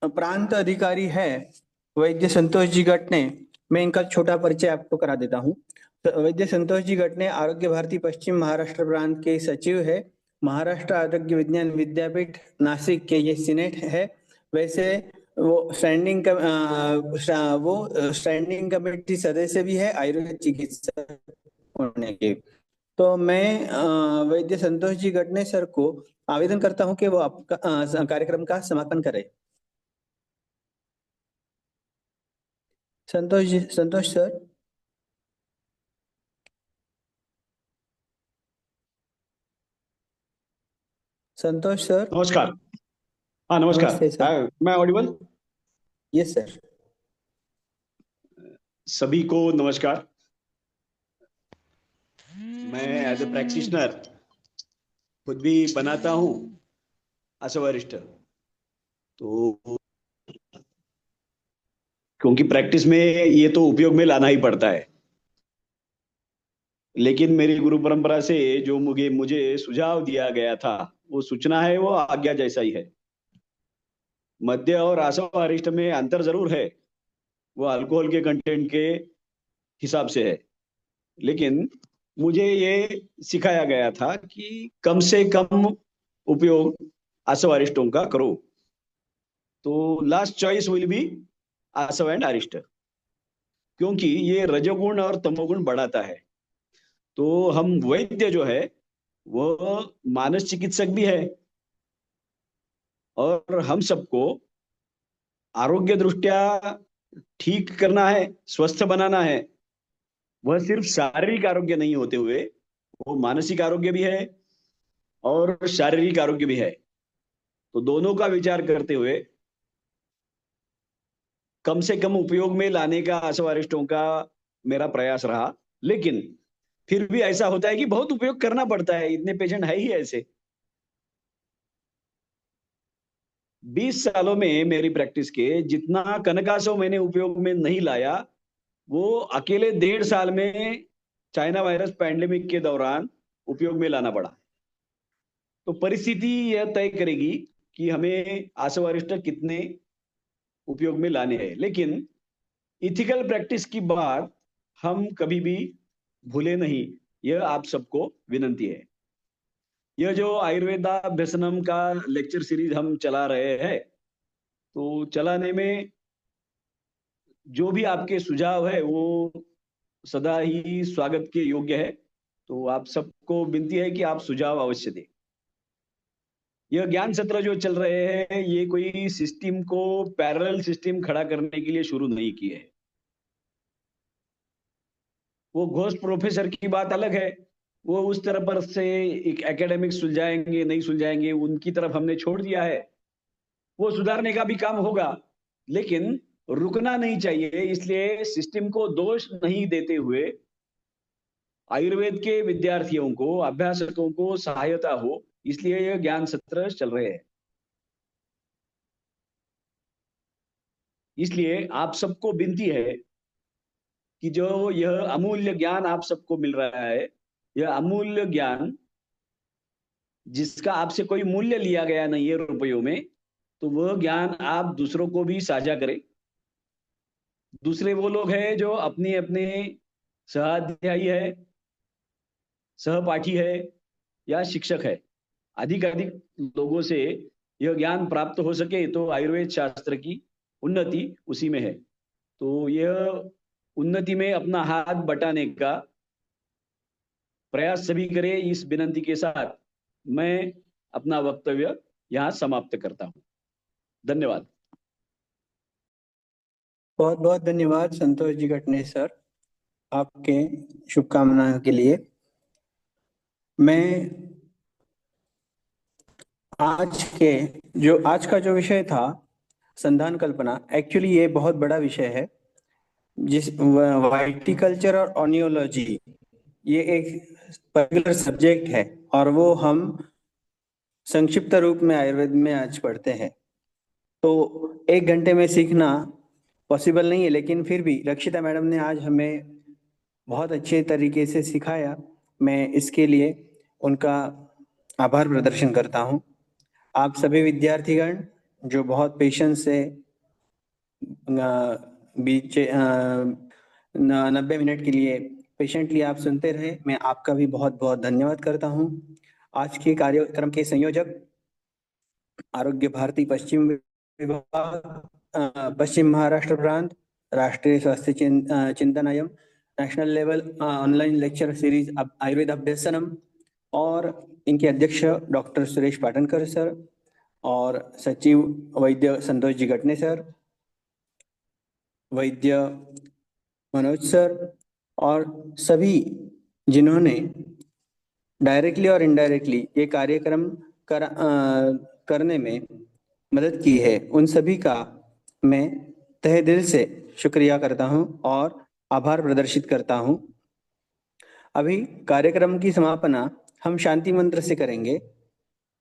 प्रांत अधिकारी है वैद्य संतोष जी गटने, मैं इनका छोटा परिचय आपको करा देता हूँ। वैद्य संतोष जी गटने आरोग्य भारती पश्चिम महाराष्ट्र प्रांत के सचिव है। महाराष्ट्र आरोग्य विज्ञान विद्यापीठ नासिक के ये सीनेट है। वैसे वो स्टैंडिंग कमेटी सदस्य भी है आयुर्वेद चिकित्सक होने के। तो मैं वैद्य संतोष जी गटने सर को आवेदन करता हूं कि वो आपका कार्यक्रम का समापन करें। संतोष सर। संतोष सर। नमस्कार। हाँ नमस्कार। नमस्ते सर। मैं ऑडिबल? Yes sir. सभी को नमस्कार। मैं एज ए प्रैक्टिशनर खुद भी बनाता हूँ आशा वरिष्ठ, तो क्योंकि प्रैक्टिस में ये तो उपयोग में लाना ही पड़ता है, लेकिन मेरी गुरु परंपरा से जो मुझे सुझाव दिया गया था वो सूचना है, वो आज्ञा जैसा ही है। मद्य और आशा वरिष्ठ में अंतर जरूर है, वो अल्कोहल के कंटेंट के हिसाब से है, लेकिन मुझे ये सिखाया गया था कि कम से कम उपयोग आशा वरिष्ठों का करो। तो last choice will be asava and arishta, क्योंकि ये रजोगुण और तमोगुण बढ़ाता है। तो हम वैद्य जो है वो मानस चिकित्सक भी है, और हम सबको आरोग्य दृष्टिया ठीक करना है, स्वस्थ बनाना है। वह सिर्फ शारीरिक आरोग्य नहीं होते हुए वो मानसिक आरोग्य भी है और शारीरिक आरोग्य भी है। तो दोनों का विचार करते हुए कम से कम उपयोग में लाने का आशा वरिष्ठों का मेरा प्रयास रहा, लेकिन फिर भी ऐसा होता है कि बहुत उपयोग करना पड़ता है, इतने पेशेंट है ही ऐसे। 20 सालों में मेरी प्रैक्टिस के जितना कनकासव मैंने उपयोग में नहीं लाया, वो अकेले 1.5 साल में चाइना वायरस पैंडेमिक के दौरान उपयोग में लाना पड़ा। तो परिस्थिति यह तय करेगी कि हमें आशा वरिष्ठ कितने उपयोग में लाने हैं, लेकिन इथिकल प्रैक्टिस की बात हम कभी भी भूले नहीं, यह आप सबको विनंती है। यह जो आयुर्वेदाभ्यसनम का लेक्चर सीरीज हम चला रहे हैं, तो चलाने में जो भी आपके सुझाव है वो सदा ही स्वागत के योग्य है। तो आप सबको विनती है कि आप सुझाव अवश्य दें। यह ज्ञान सत्र जो चल रहे हैं ये कोई सिस्टम को पैरेलल सिस्टम खड़ा करने के लिए शुरू नहीं किए है। वो घोस्ट प्रोफेसर की बात अलग है, वो उस तरफ पर से एक एकेडमिक सुलझाएंगे नहीं सुलझाएंगे उनकी तरफ हमने छोड़ दिया है। वो सुधारने का भी काम होगा, लेकिन रुकना नहीं चाहिए। इसलिए सिस्टम को दोष नहीं देते हुए आयुर्वेद के विद्यार्थियों को, अभ्यासकों को सहायता हो, इसलिए यह ज्ञान सत्र चल रहे हैं। इसलिए आप सबको विनती है कि जो यह अमूल्य ज्ञान आप सबको मिल रहा है, यह अमूल्य ज्ञान जिसका आपसे कोई मूल्य लिया गया नहीं है रुपयों में, तो वह ज्ञान आप दूसरों को भी साझा करें। दूसरे वो लोग हैं जो अपने अपने सहाध्यायी है, सहपाठी है या शिक्षक है, अधिक लोगों से यह ज्ञान प्राप्त हो सके तो आयुर्वेद शास्त्र की उन्नति उसी में है। तो यह उन्नति में अपना हाथ बटाने का प्रयास सभी करें। इस विनंती के साथ मैं अपना वक्तव्य यहाँ समाप्त करता हूँ। धन्यवाद। बहुत बहुत धन्यवाद संतोष जी गटने सर, आपके शुभकामनाओं के लिए। मैं आज का जो विषय था संधान कल्पना, एक्चुअली ये बहुत बड़ा विषय है। जिस वाइटिकल्चर और ओनियोलॉजी ये एक पर्टिकुलर सब्जेक्ट है और वो हम संक्षिप्त रूप में आयुर्वेद में आज पढ़ते हैं। तो 1 घंटे में सीखना पॉसिबल नहीं है, लेकिन फिर भी रक्षिता मैडम ने आज हमें बहुत अच्छे तरीके से सिखाया। मैं इसके लिए उनका आभार प्रदर्शन करता हूँ। आप सभी विद्यार्थीगण जो बहुत पेशेंस से 90 मिनट के लिए पेशेंटली आप सुनते रहे, मैं आपका भी बहुत बहुत धन्यवाद करता हूँ। आज के कार्यक्रम के संयोजक आरोग्य भारती पश्चिम विभाग, पश्चिम महाराष्ट्र प्रांत, Rashtriya Swasthya Chintanayam, national level online lecture series Ayurveda Abhyasanam, और इनके अध्यक्ष डॉक्टर सुरेश पाटनकर सर और सचिव वैद्य संतोष जी गटने सर, वैद्य मनोज सर, और सभी जिन्होंने डायरेक्टली और इनडायरेक्टली ये कार्यक्रम करने में मदद की है, उन सभी का मैं तहे दिल से शुक्रिया करता हूं और आभार प्रदर्शित करता हूं। अभी कार्यक्रम की समापना हम शांति मंत्र से करेंगे।